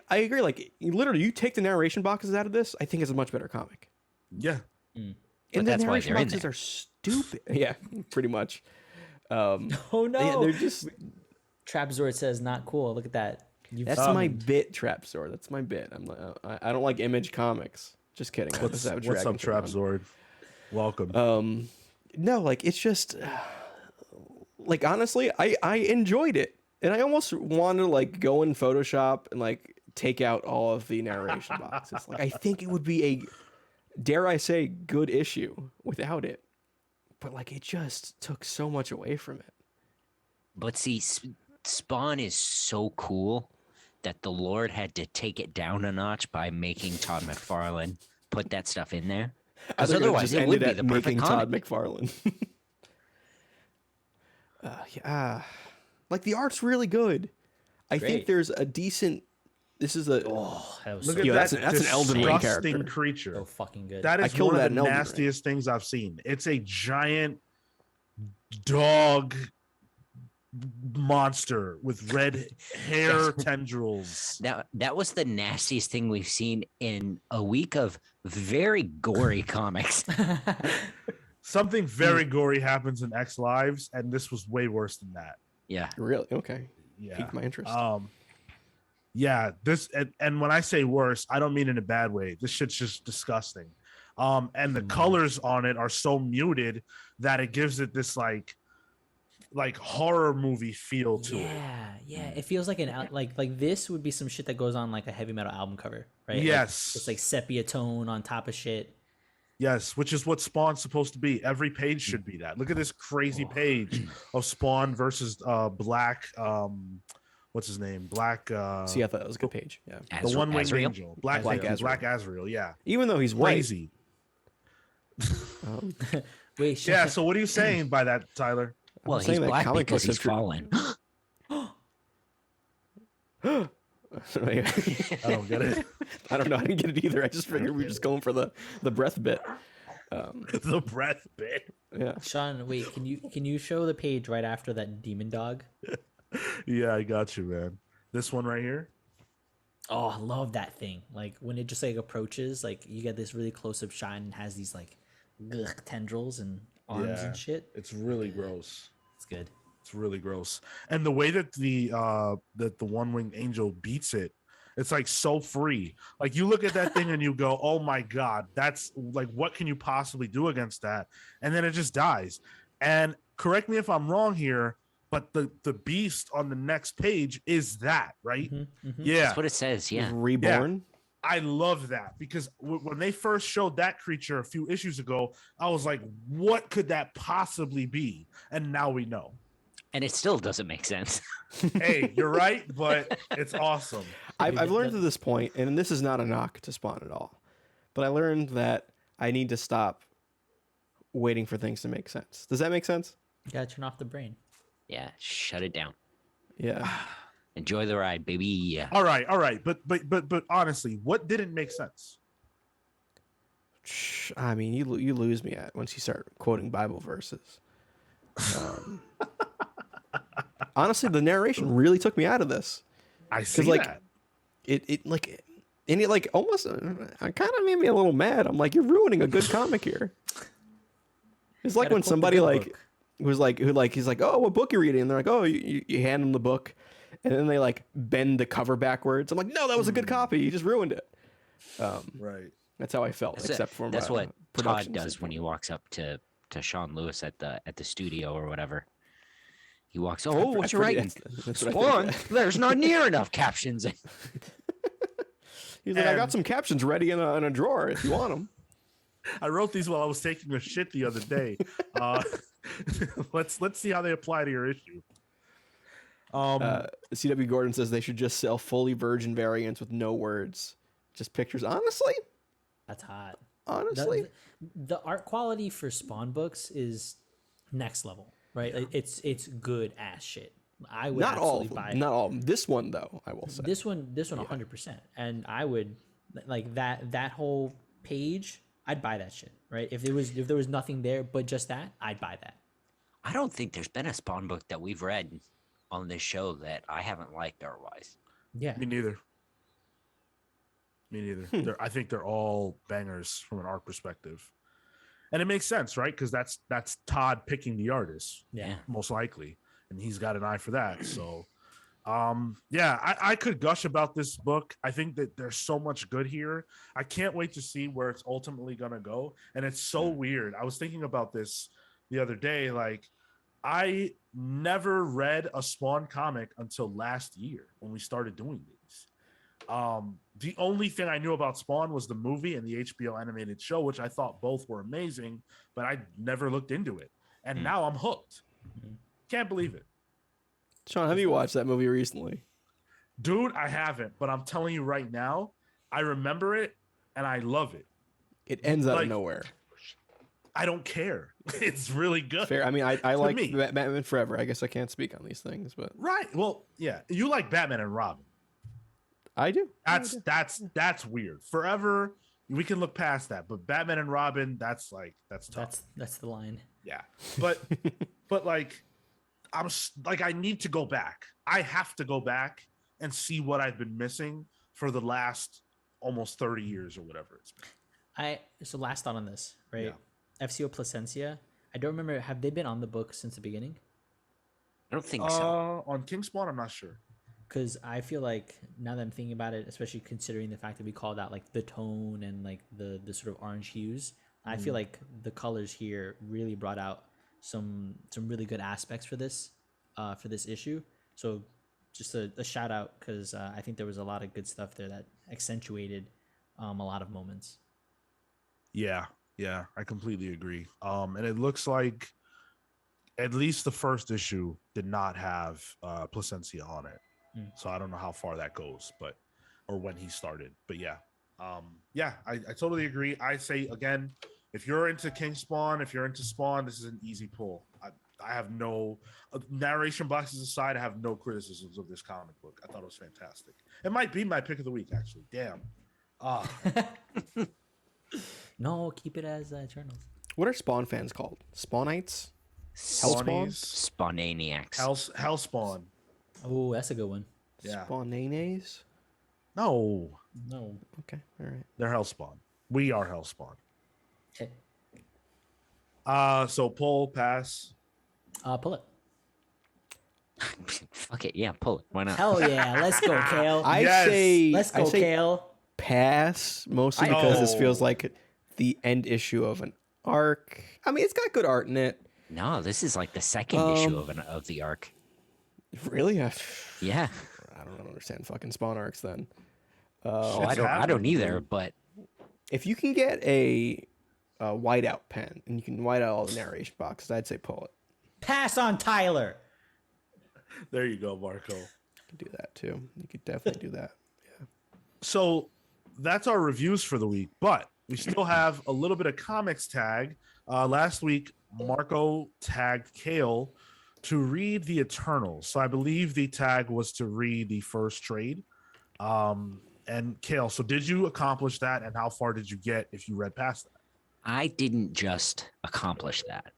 I agree. Like literally, you take the narration boxes out of this, I think it's a much better comic. yeah. And But the that's why narration they're in boxes there. are stupid. Yeah, pretty much. Oh no! Yeah, they're just. Trapzord says not cool. Look at that. That's my bit, Trapzord. That's my bit. I don't like Image Comics. Just kidding. What's up, Trapzord? Welcome. No, like it's just like honestly, I enjoyed it, and I almost want to like go in Photoshop and like take out all of the narration boxes. Like I think it would be a, dare I say, good issue without it, but like it just took so much away from it. But see, Spawn is so cool that the Lord had to take it down a notch by making Todd McFarlane put that stuff in there. Because otherwise, it would be the perfect Todd comic. McFarlane. Yeah, like the art's really good. I think Great. there's a decent. This is a. Oh, that was Look so, at Yo, that. that's an Elden Ring disgusting character. creature. so fucking good. That I is killed one that of in the Elden Ring. nastiest things I've seen. It's a giant dog monster with red hair tendrils. Now, that was the nastiest thing we've seen in a week of very gory comics. Something very gory happens in X Lives, and this was way worse than that. Yeah. Really okay. Yeah. Piqued my interest. Yeah, this and when I say worse, I don't mean in a bad way. This shit's just disgusting. And the colors on it are so muted that it gives it this like horror movie feel to it. Yeah. It feels like like this would be some shit that goes on like a heavy metal album cover, right? Like, Yes. it's like sepia tone on top of shit. Yes, which is what Spawn's supposed to be. Every page should be that. Look at this crazy page of Spawn versus Black. What's his name? Black. See, I thought that was a good page. Yeah. The one winged Azrael? angel. Black Azrael. Black Azrael. Yeah. Even though he's white. Crazy. Wait, Yeah. So what are you saying by that, Tyler? Well, saying he's that black comic because books he's have fallen. I don't get it. I don't know. I didn't get it either. I just figured we were just going for the breath bit. The breath bit. Yeah. Sean, wait, can you show the page right after that demon dog? Yeah, I got you, man. This one right here. Oh, I love that thing. Like when it just like approaches, like you get this really close up shot and has these like tendrils and arms Yeah. and shit. It's really gross. It's good. It's really gross. And the way that the one winged angel beats it, it's like so free. Like you look at that thing and you go, "Oh my god, that's like what can you possibly do against that?" And then it just dies. And correct me if I'm wrong here, but the beast on the next page is that, right? Yeah. That's what it says. Yeah. Reborn. I love that because when they first showed that creature a few issues ago, I was like, what could that possibly be? And now we know. And it still doesn't make sense. Hey, you're right, but it's awesome. I've learned to this point, and this is not a knock to Spawn at all, but I learned that I need to stop waiting for things to make sense. Does that make sense? You gotta turn off the brain. Yeah. Shut it down. Yeah. Enjoy the ride, baby. All right. But honestly, what didn't make sense? I mean, you lose me at once you start quoting Bible verses. Honestly, the narration really took me out of this. I see like, that. It almost kind of made me a little mad. I'm like, you're ruining a good comic here. It's like Gotta when quote the somebody good like book. he's like, oh, what book you reading? And they're like, oh, you hand them the book, and then they like bend the cover backwards. I'm like, no, that was a good copy. You just ruined it. Right. That's how I felt, except for that's what Todd production does when standpoint. he walks up to Sean Lewis at the studio or whatever. He walks. Oh, what you writing? That's what I Spawn. think. There's not near enough captions. He's like, I got And- some captions ready in a drawer if you want them. I wrote these while I was taking a shit the other day. Let's see how they apply to your issue. CW Gordon says they should just sell fully virgin variants with no words, just pictures. Honestly, That's hot. honestly, The art quality for Spawn books is next level, right? Like, it's good ass shit. I would not all, absolutely buy not all. This one though, I will say. this one 100%. And I would like that whole page, I'd buy that shit, right? If there was nothing there but just that, I'd buy that. I don't think there's been a Spawn book that we've read on this show that I haven't liked art-wise. Yeah. Me neither. I think they're all bangers from an art perspective, and it makes sense, right? Because that's Todd picking the artist, Yeah. most likely, and he's got an eye for that. So, yeah, I could gush about this book. I think that there's so much good here. I can't wait to see where it's ultimately gonna go. And it's so weird. I was thinking about this the other day. Like, I never read a Spawn comic until last year when we started doing these. The only thing I knew about Spawn was the movie and the HBO animated show, which I thought both were amazing, but I never looked into it. And now I'm hooked. Can't believe it. Sean, have you watched that movie recently? Dude, I haven't, but I'm telling you right now, I remember it and I love it. It ends out Like- of nowhere. I don't care. It's really good. Fair. I mean, I like me. Batman Forever. I guess I can't speak on these things, but Right. Well, yeah. You like Batman and Robin. I do. That's weird. Forever, we can look past that. But Batman and Robin, that's tough. That's the line. Yeah. But like I need to go back. I have to go back and see what I've been missing for the last almost 30 years or whatever it's been. So last thought on this, right? Yeah. FCO Placencia. I don't remember. Have they been on the book since the beginning? I don't think so. On King Spawn, I'm not sure. Because I feel like now that I'm thinking about it, especially considering the fact that we called out like the tone and like the sort of orange hues, I feel like the colors here really brought out some really good aspects for this issue. So just a shout out because I think there was a lot of good stuff there that accentuated a lot of moments. Yeah. Yeah, I completely agree. And it looks like at least the first issue did not have Placencia on it. Hmm. So I don't know how far that goes, but or when he started. But yeah. Yeah, I totally agree. I say again, if you're into King Spawn, if you're into Spawn, this is an easy pull. I have no narration boxes aside, I have no criticisms of this comic book. I thought it was fantastic. It might be my pick of the week, actually. Damn. Ah, No, keep it as Eternals. What are Spawn fans called? Spawnites? Hellspawn? Spawnies, Spawnaniacs. Hellspawn. Oh, that's a good one. Yeah. Spawnanes? No, No. Okay, all right. they're Hellspawn. We are Hellspawn. Okay. So pull, pass. Pull it. Fuck it, yeah, pull it. Why not? Hell yeah. Let's go, Cale. I Yes. say Let's I go, say Cale. pass, mostly I because this feels know. like the end issue of an arc. I mean, it's got good art in it. No, this is like the second issue of the arc. Really? Yeah. I don't understand fucking Spawn arcs then. Oh, Shit's I don't happening, either, dude. but If you can get a whiteout pen and you can white out all the narration boxes, I'd say pull it. Pass on Tyler. There you go, Marco. You could do that too. You could definitely do that. So that's our reviews for the week, but we still have a little bit of comics tag. Last week, Marco tagged Cale to read the Eternals. So I believe the tag was to read the first trade. And Cale, so did you accomplish that? And how far did you get if you read past that? I didn't just accomplish that.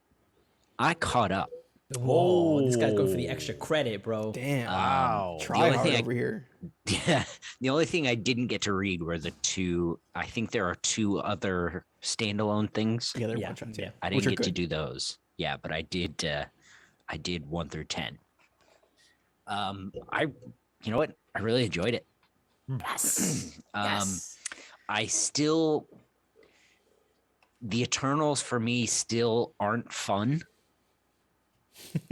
I caught up. Whoa, this guy's going for the extra credit, bro. Damn. Wow. Try only hard thing I- over here. Yeah. The only thing I didn't get to read were the two. I think there are two other standalone things. Yeah, they're Yeah, one shots. yeah. I Which didn't are get to good. do those. Yeah, but I did. I did 1 through 10. You know what? I really enjoyed it. Yes. Yes. I still. The Eternals for me still aren't fun.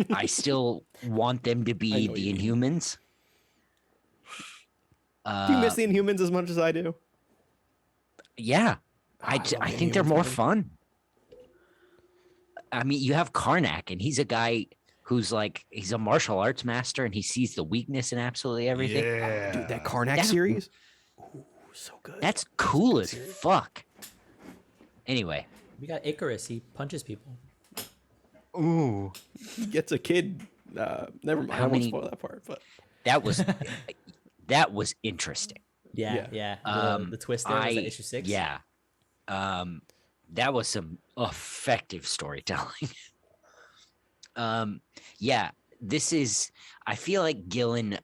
I still want them to I be know what the you mean. Inhumans. Do you miss the Inhumans as much as I do? Yeah, I love I the think they're Inhumans, more man. fun. I mean, you have Karnak, and he's a guy who's like he's a martial arts master, and he sees the weakness in absolutely everything. Yeah. Dude, that Karnak That- series? Ooh, so good. That's cool good as series. fuck. Anyway, We got Icarus. He punches people. ooh, He gets a kid. Never mind. How I won't many- spoil that part. But that was interesting. Yeah, Yeah. yeah. The twist there was that issue 6. Yeah. That was some effective storytelling. Yeah, this is I feel like Gillen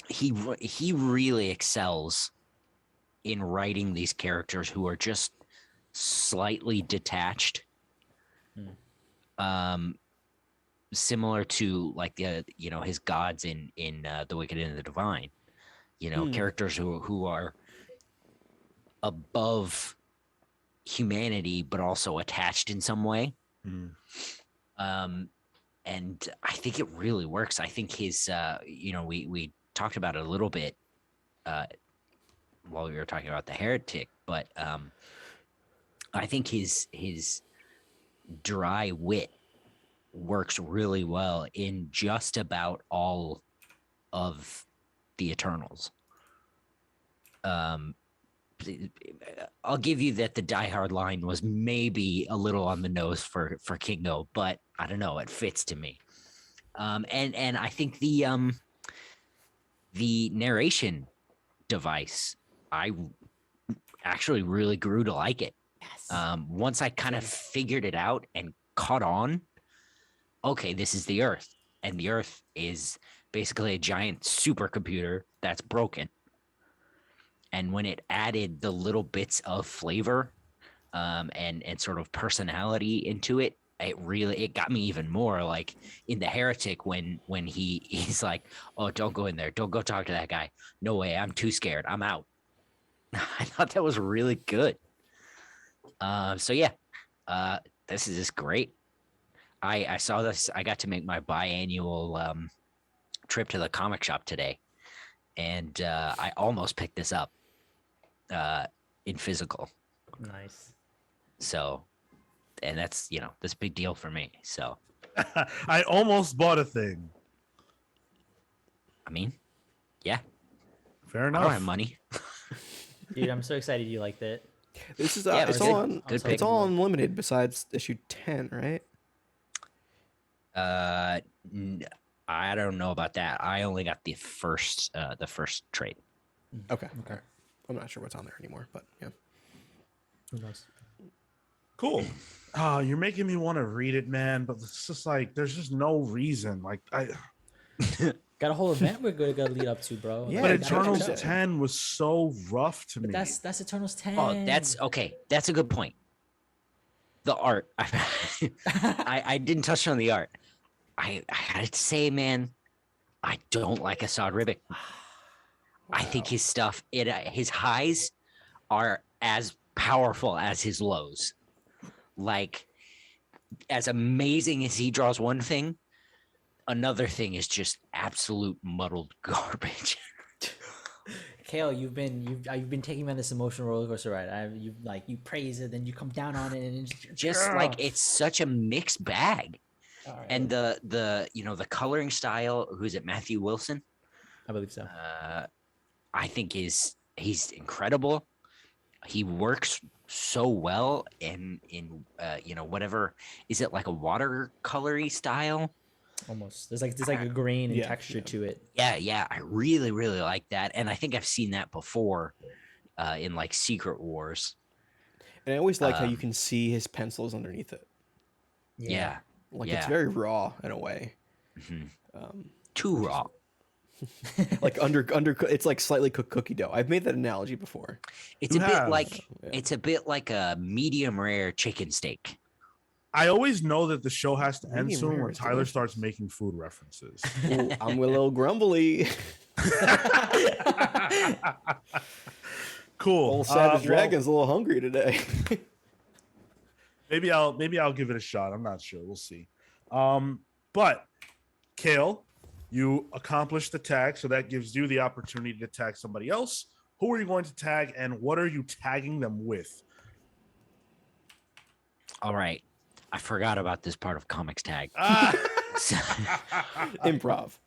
he really excels in writing these characters who are just slightly detached. Similar to like the his gods in The Wicked and the Divine. Characters who are above humanity but also attached in some way. And I think it really works. I think his we talked about it a little bit while we were talking about the Heretic, but I think his dry wit works really well in just about all of the Eternals. I'll give you that the Die Hard line was maybe a little on the nose for Kingo, but I don't know, it fits to me. And I think the narration device, I actually really grew to like it. Yes. Once I kind of figured it out and caught on, okay, this is the Earth, and the Earth is basically a giant supercomputer that's broken. And when it added the little bits of flavor and sort of personality into it, it got me even more. Like in the Heretic, when he's like, "Oh, don't go in there, don't go talk to that guy. No way, I'm too scared. I'm out." I thought that was really good. So yeah, this is just great. I saw this. I got to make my biannual trip to the comic shop today, and I almost picked this up in physical. Nice. So, and that's that's a big deal for me. So, I almost bought a thing. I mean, yeah, Fair I enough. don't have money. Dude, I'm so excited you liked it. This is Yeah, it's good- all on good it's pick. all unlimited besides issue 10, right? I don't know about that. I only got the first trade. Okay. Okay. I'm not sure what's on there anymore, but yeah. Who knows? Cool. You're making me want to read it, man. But it's just like there's just no reason. Like Got a whole event we're gonna lead up to, bro. Yeah, but Like, gotta Eternals catch up. 10 was so rough to But me. that's Eternals 10. Oh, that's okay. That's a good point. The art. I didn't touch on the art. I had to say, man, I don't like Assad Ribic. I think his stuff, his highs are as powerful as his lows. Like, as amazing as he draws one thing, another thing is just absolute muddled garbage. Cale, you've been taking me on this emotional roller coaster ride. You praise it, then you come down on it, and it's Just like it's such a mixed bag. all right. And the coloring style, who's it, Matthew Wilson? I believe so. I think he's incredible. He works so well in whatever, is it like a watercolory style? Almost. There's like a grain and Yeah, texture yeah. to it. Yeah, I really really like that, and I think I've seen that before in like Secret Wars. And I always like how you can see his pencils underneath it. Yeah, Like Yeah. it's very raw in a way. too raw. Like under it's like slightly cooked cookie dough. I've made that analogy before. It's You a bit have. like it's a bit like a medium rare chicken steak. I always know that the show has to end Medium soon rare when is Tyler delicious. starts making food references. Ooh, I'm a little grumbly. Cool. Old Savage Well, Dragon's a little hungry today. maybe I'll give it a shot. I'm not sure. We'll see. But Cale, you accomplished the tag, so that gives you the opportunity to tag somebody else. Who are you going to tag, and what are you tagging them with? All right, I forgot about this part of Comics Tag. So, Improv.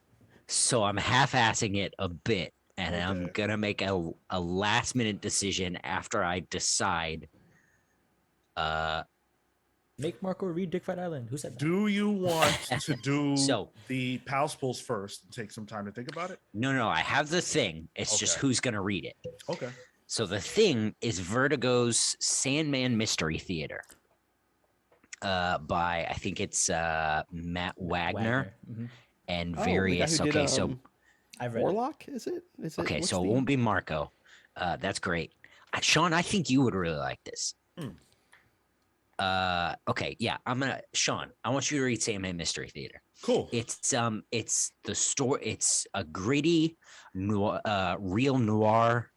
so I'm half-assing it a bit, and I'm Okay. gonna make a last-minute decision after I decide. Make Marco read Dick Fight Island. Who said that? Do you want to do So- the pals pulls first and take some time to think about it? No, I have the thing. It's just Okay. who's gonna read it. Okay. So the thing is Vertigo's Sandman Mystery Theater. By I think it's Matt Wagner Mhm. and Oh, the guy various. who did, Okay, so I've read it. Warlock, is it? Is it? okay, what's so it the- won't be Marco. That's great. Sean, I think you would really like this. Okay, yeah, Sean, I want you to read Sandman Mystery Theater. Cool. It's the story. It's a gritty, real noir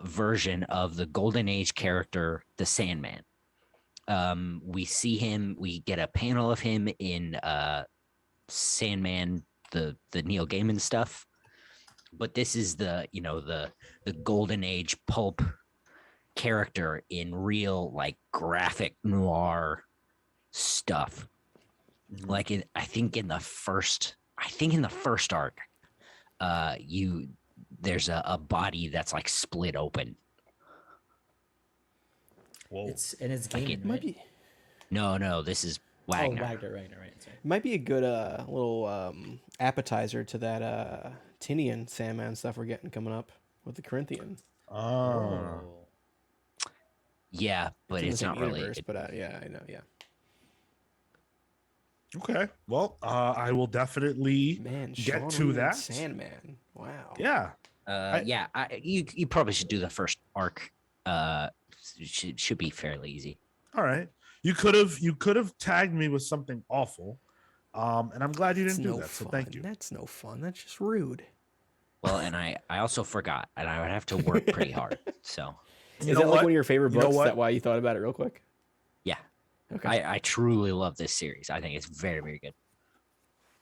version of the Golden Age character, the Sandman. We see him. We get a panel of him in Sandman, the Neil Gaiman stuff. But this is the Golden Age pulp character in real like graphic noir stuff. Like I think in the first arc, there's a body that's like split open. Whoa. It's Gaiman, Like it right? might be No, this is Wagner. Oh, Wagner, right. Sorry. might be a good little appetizer to that Tinian Sandman stuff we're getting coming up with the Corinthian. Oh. Oh. Yeah, but in the it's same not universe, related. But yeah, I know. Yeah, Okay. Well, I will definitely man, get Sean to reading that. Sandman. Wow. Yeah. Yeah, you probably should do the first arc. Should be fairly easy. All right. You could have tagged me with something awful. And I'm glad you That's didn't do no that. So fun. thank you. That's no fun. That's just rude. Well, and I also forgot, and I would have to work pretty hard. So Is know that like what? one of your favorite You know books? Is what? that why you thought about it real quick? yeah, Okay. I truly love this series. I think it's very very good.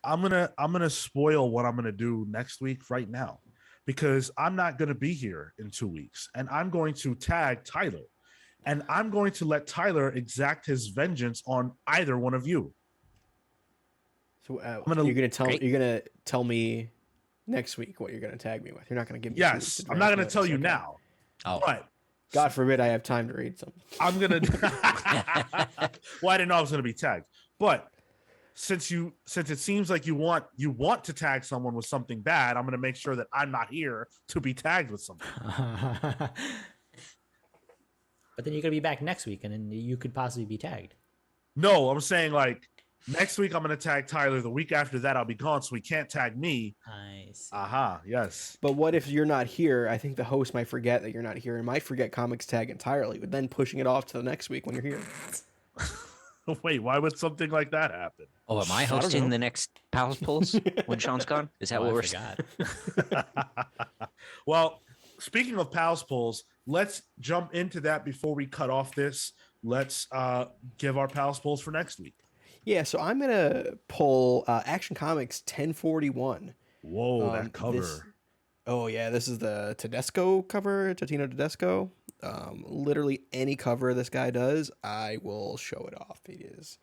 I'm gonna spoil what I'm gonna do next week right now, because I'm not gonna be here in 2 weeks, and I'm going to tag Tyler, and I'm going to let Tyler exact his vengeance on either one of you. So gonna- you're gonna tell me next week what you're gonna tag me with. You're not gonna give me. Yes, I'm not going to notice, tell you okay. now, Oh, but God forbid I have time to read some. I'm gonna. Well, I didn't know I was gonna be tagged, but since it seems like you want to tag someone with something bad, I'm gonna make sure that I'm not here to be tagged with something. But then you're gonna be back next week, and then you could possibly be tagged. No, I'm saying like next week I'm gonna tag Tyler. The week after that I'll be gone, so he can't tag me. I see. Aha, yes. But what if you're not here? I think the host might forget that you're not here and might forget comics tag entirely, but then pushing it off to the next week when you're here. Wait, why would something like that happen? oh, am I don't hosting know. the next Pals Pulse when Sean's gone? Is that Oh, what I we're forgot. Well, speaking of Pals Polls, let's jump into that before we cut off this. Let's give our Pals Polls for next week. Yeah, so I'm gonna pull Action Comics 1041. Whoa, that cover. This is the Tedesco cover, Totino Tedesco. Literally any cover this guy does, I will show it off. It is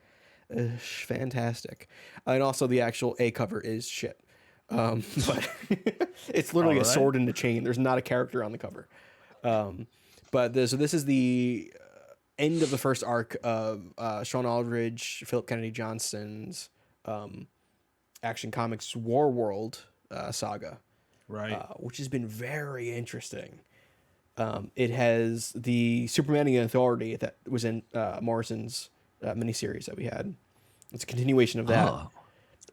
fantastic. And also the actual A cover is shit. But it's literally a Alright. sword and a chain. There's not a character on the cover. So this is the end of the first arc of Sean Aldridge, Philip Kennedy Johnson's Action Comics War World saga. Right. Which has been very interesting. It has the Superman and the Authority that was in Morrison's miniseries that we had. It's a continuation of that.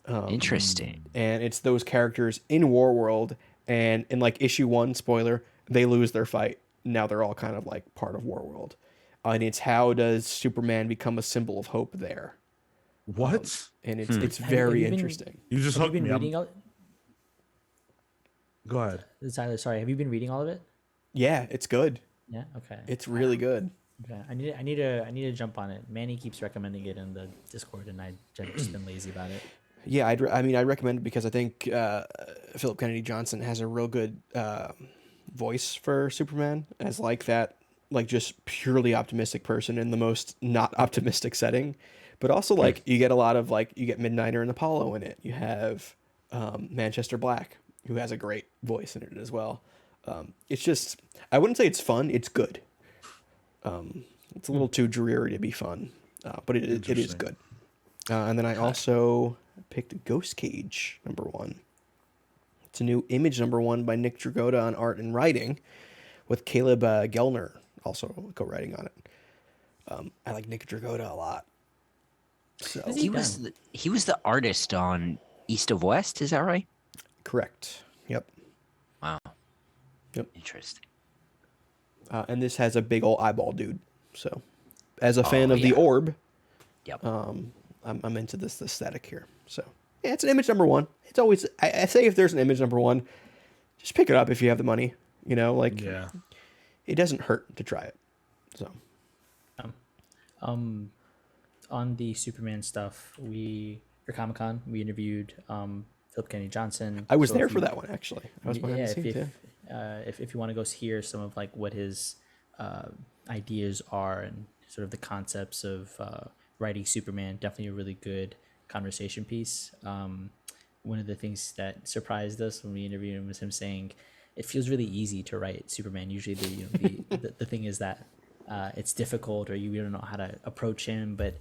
Oh, interesting. And it's those characters in War World, and in like issue 1, spoiler, they lose their fight. Now they're all kind of like part of War World. And it's how does Superman become a symbol of hope there. What? And it's Have very you been- interesting. You just Have you hooked been me. reading all? Go ahead. Tyler, sorry. Have you been reading all of it? Yeah, it's good. Yeah. Okay. It's really good. Okay. I need to jump on it. Manny keeps recommending it in the Discord, and I've just been lazy about it. Yeah, I recommend it because I think Philip Kennedy Johnson has a real good voice for Superman as like that, like just purely optimistic person in the most not optimistic setting. But also like you get a lot of like you get Midnighter and Apollo in it. You have Manchester Black, who has a great voice in it as well. It's just I wouldn't say it's fun. It's good. It's a little too dreary to be fun, but it is Interesting. good. And then I also picked Ghost Cage #1. It's a new Image #1 by Nick Dragotta on art and writing, with Caleb Gellner also co-writing on it. I like Nick Dragotta a lot. So Is He was the artist on East of West. Is that right? correct. Yep. Wow. Yep. Interesting. And this has a big old eyeball dude. So, as a fan of the yeah. Orb, Yep. I'm into this aesthetic here. So yeah, it's an Image #1. It's always I say if there's an Image #1, just pick it up if you have the money. You know, like Yeah. it doesn't hurt to try it. So On the Superman stuff, for Comic-Con we interviewed Philip Kennedy Johnson. I was So there if for you- that one actually. I was behind yeah, the if, scenes. if you want to go hear some of like what his ideas are and sort of the concepts of writing Superman, definitely a really good conversation piece. One of the things that surprised us when we interviewed him was him saying it feels really easy to write Superman. Usually the thing is that it's difficult or you don't know how to approach him, but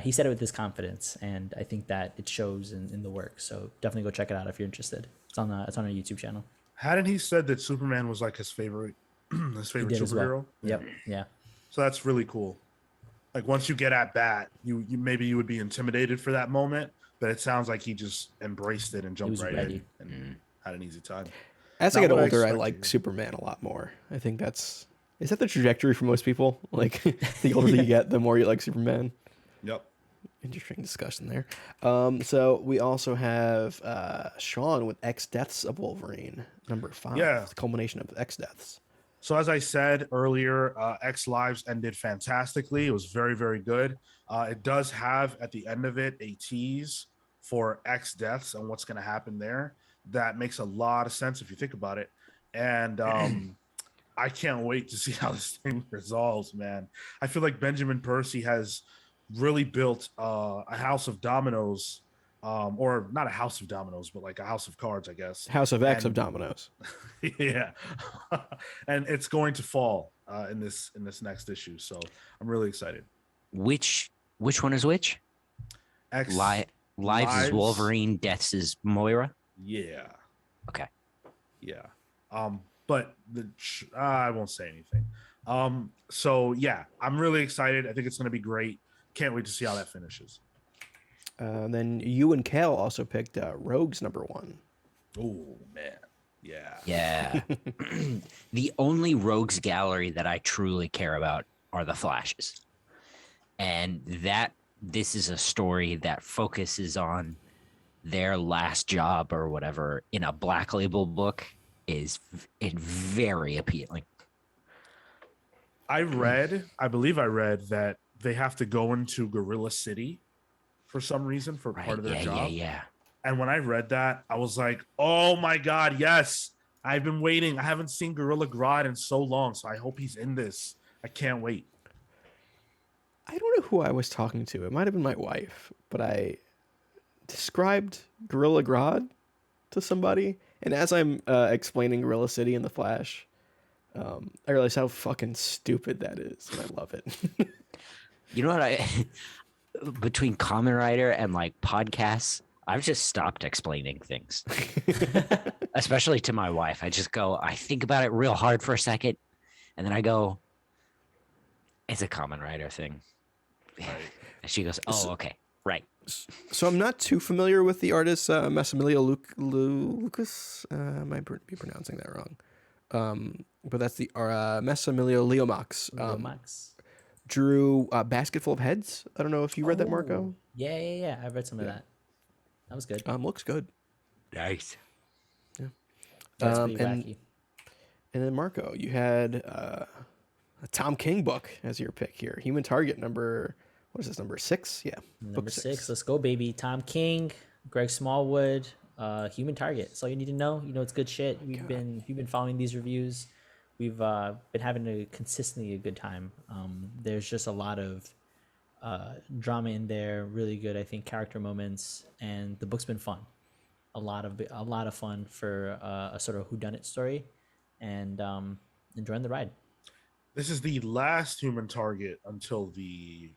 he said it with his confidence, and I think that it shows in the work. So definitely go check it out if you're interested. It's on our YouTube channel. Hadn't he said that Superman was like his favorite He superhero? did as well. Yep. Yeah. So that's really cool. Like once you get at bat, you maybe you would be intimidated for that moment, but it sounds like he just embraced it and jumped was right ready. in and had an easy time. As I Not get what I older, I expected. like Superman a lot more. I think is that the trajectory for most people? Like the older you get, the more you like Superman. Yep. Interesting discussion there. So we also have Sean with X Deaths of Wolverine #5. Yeah. It's the culmination of X Deaths. So as I said earlier, X Lives ended fantastically. It was very, very good. It does have at the end of it a tease for X Deaths and what's going to happen there. That makes a lot of sense if you think about it. And I can't wait to see how this thing resolves, man. I feel like Benjamin Percy has really built a house of dominoes, or not a house of dominoes, but like a house of cards, I guess. House of X of And Dominoes. yeah, and it's going to fall in this next issue. So I'm really excited. Which one is which? X Lives is Wolverine, Deaths is Moira. Yeah. Okay. Yeah. But I won't say anything. So yeah, I'm really excited. I think it's going to be great. Can't wait to see how that finishes. Then you and Cale also picked Rogues #1. Oh man. Yeah. Yeah. The only rogues gallery that I truly care about are the Flashes. And this is a story that focuses on their last job or whatever in a Black Label book is very appealing. I believe I read that they have to go into Gorilla City for some reason for part of their job. Yeah. And when I read that, I was like, oh my God, yes. I've been waiting. I haven't seen Gorilla Grodd in so long, so I hope he's in this. I can't wait. I don't know who I was talking to. It might have been my wife, but I described Gorilla Grodd to somebody, and as I'm explaining Gorilla City in the Flash, I realize how fucking stupid that is, and I love it. You know what? Between Kamen Rider and like podcasts, I've just stopped explaining things, especially to my wife. I just go, I think about it real hard for a second, and then I go, it's a Kamen Rider thing. Right. And she goes, oh, okay, right. So I'm not too familiar with the artist Massimilio Lucas. I might be pronouncing that wrong. But that's the Massimilio Leomax. Max. Drew Basket Full of Heads. I don't know if you read that, Marco. Yeah. I read some of that. That was good. Looks good. Nice. Yeah. That's pretty and wacky. then Marco, you had a Tom King book as your pick here. Human Target number 6? Yeah. Number 6. Let's go, baby. Tom King, Greg Smallwood, Human Target. That's all you need to know. You know it's good shit. You've been following these reviews. We've been having consistently a good time. There's just a lot of drama in there, really good, I think, character moments, and the book's been fun. A lot of fun for a sort of whodunit story, and enjoying the ride. This is the last Human Target until the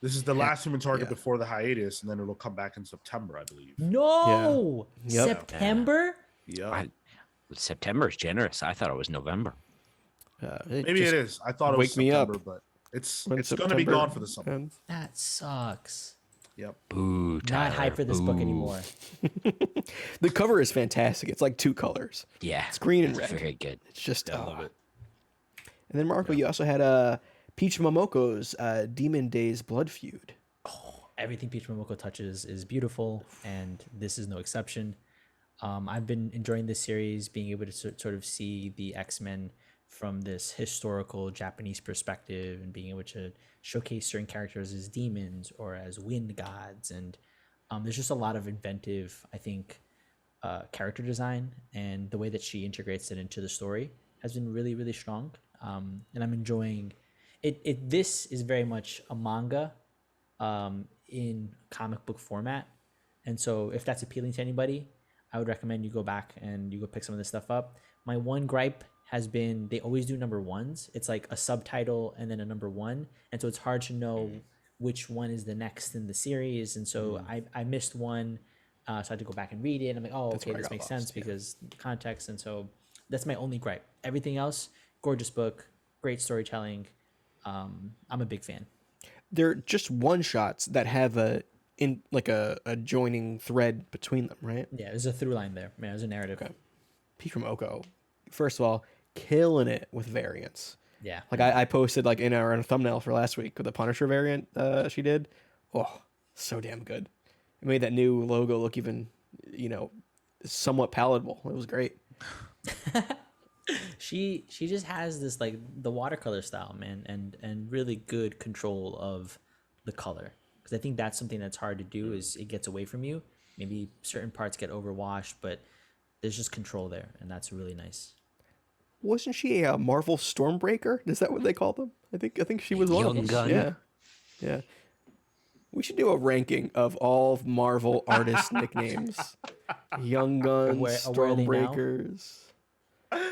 this is the last Human Target before the hiatus, and then it'll come back in September, I believe. No, Yep. September. Yeah, September is generous. I thought it was November. maybe it is. I thought it was wake me September, up but it's when going to be September gone for the summer. ends. That sucks. Yep. Boo, Not Tyler, hype for this book boo. anymore. The cover is fantastic. It's like 2 colors. Yeah, It's green and it's red. very good. It's just I love it. And then Marco, you also had Peach Momoko's Demon Days Blood Feud. Everything Peach Momoko touches is beautiful, and this is no exception. I've been enjoying this series, being able to sort of see the X-Men from this historical Japanese perspective, and being able to showcase certain characters as demons or as wind gods. And there's just a lot of inventive, I think, character design, and the way that she integrates it into the story has been really, really strong. And I'm enjoying it. This is very much a manga in comic book format, and so if that's appealing to anybody, I would recommend you go back and you go pick some of this stuff up. My one gripe has been they always do number ones. It's like a subtitle and then a number 1, and so it's hard to know which one is the next in the series. And so I missed one, so I had to go back and read it. And I'm like, oh, That's okay, where I this got makes lost, sense because context. And so that's my only gripe. Everything else, gorgeous book, great storytelling. I'm a big fan. They're just one shots that have a joining thread between them, right? Yeah, there's a through line there. Man, there's a narrative. Okay. Peach from Oko, first of all, killing it with variants. Yeah. Like I posted like in our thumbnail for last week with the Punisher variant she did. Oh, so damn good. It made that new logo look even, somewhat palatable. It was great. She just has this like the watercolor style, man, and really good control of the color, because I think that's something that's hard to do is it gets away from you. Maybe certain parts get overwashed, but there's just control there, and that's really nice. wasn't she a Marvel Stormbreaker? Is that what they call them? I think she was one of Young them. Gun? Yeah, yeah. We should do a ranking of all of Marvel artist nicknames. Young Guns, Where are they now? Stormbreakers. I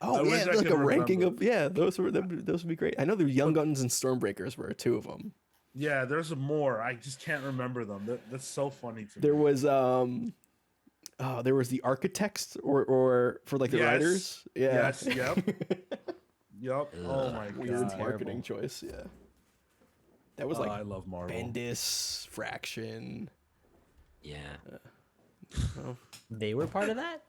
Oh wish yeah, I like could a ranking remember. those would be great. I know there's Young Guns and Stormbreakers were two of them. Yeah, there's more. I just can't remember them. That's so funny to There me. was there was the architects or for like the Yes. writers. Yeah. Yes. Yep. Yep. Oh my Weird god. marketing choice. Yeah. That was Oh, like I love Marvel. Bendis, Fraction. Yeah. They were part of that.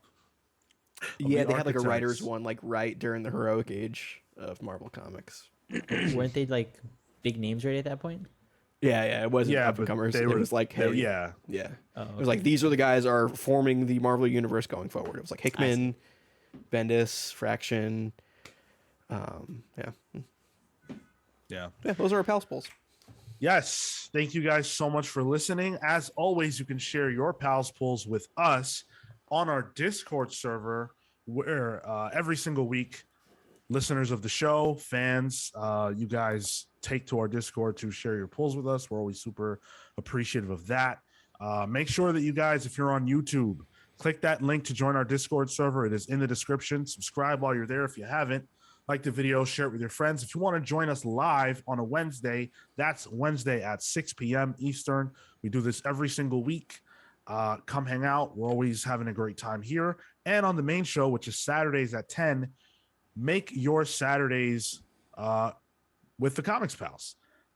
Yeah, the they had like a writers architects. one like right during the heroic age of Marvel Comics. Weren't they like big names right at that point? Yeah, it wasn't Yeah, up and but comers. they It were was like, they- hey, yeah. yeah. Oh, It was like these are the guys are forming the Marvel universe going forward. It was like Hickman, Bendis, Fraction. Yeah, Yeah. those are our pals polls. Yes. Thank you guys so much for listening. As always, you can share your pals polls with us on our Discord server, where every single week, listeners of the show, fans, you guys take to our Discord to share your polls with us. We're always super appreciative of that. Make sure that you guys, if you're on YouTube, click that link to join our Discord server. It is in the description. Subscribe while you're there if you haven't. Like the video, share it with your friends. If you want to join us live on a Wednesday, that's Wednesday at 6 p.m. Eastern. We do this every single week. Come hang out. We're always having a great time here. And on the main show, which is Saturdays at 10, make your Saturdays with the Comics Pals.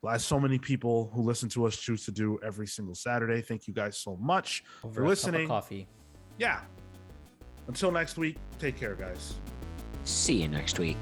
As so many people who listen to us choose to do every single Saturday. Thank you guys so much Over for a cup of listening. coffee. Yeah. Until next week, take care, guys. See you next week.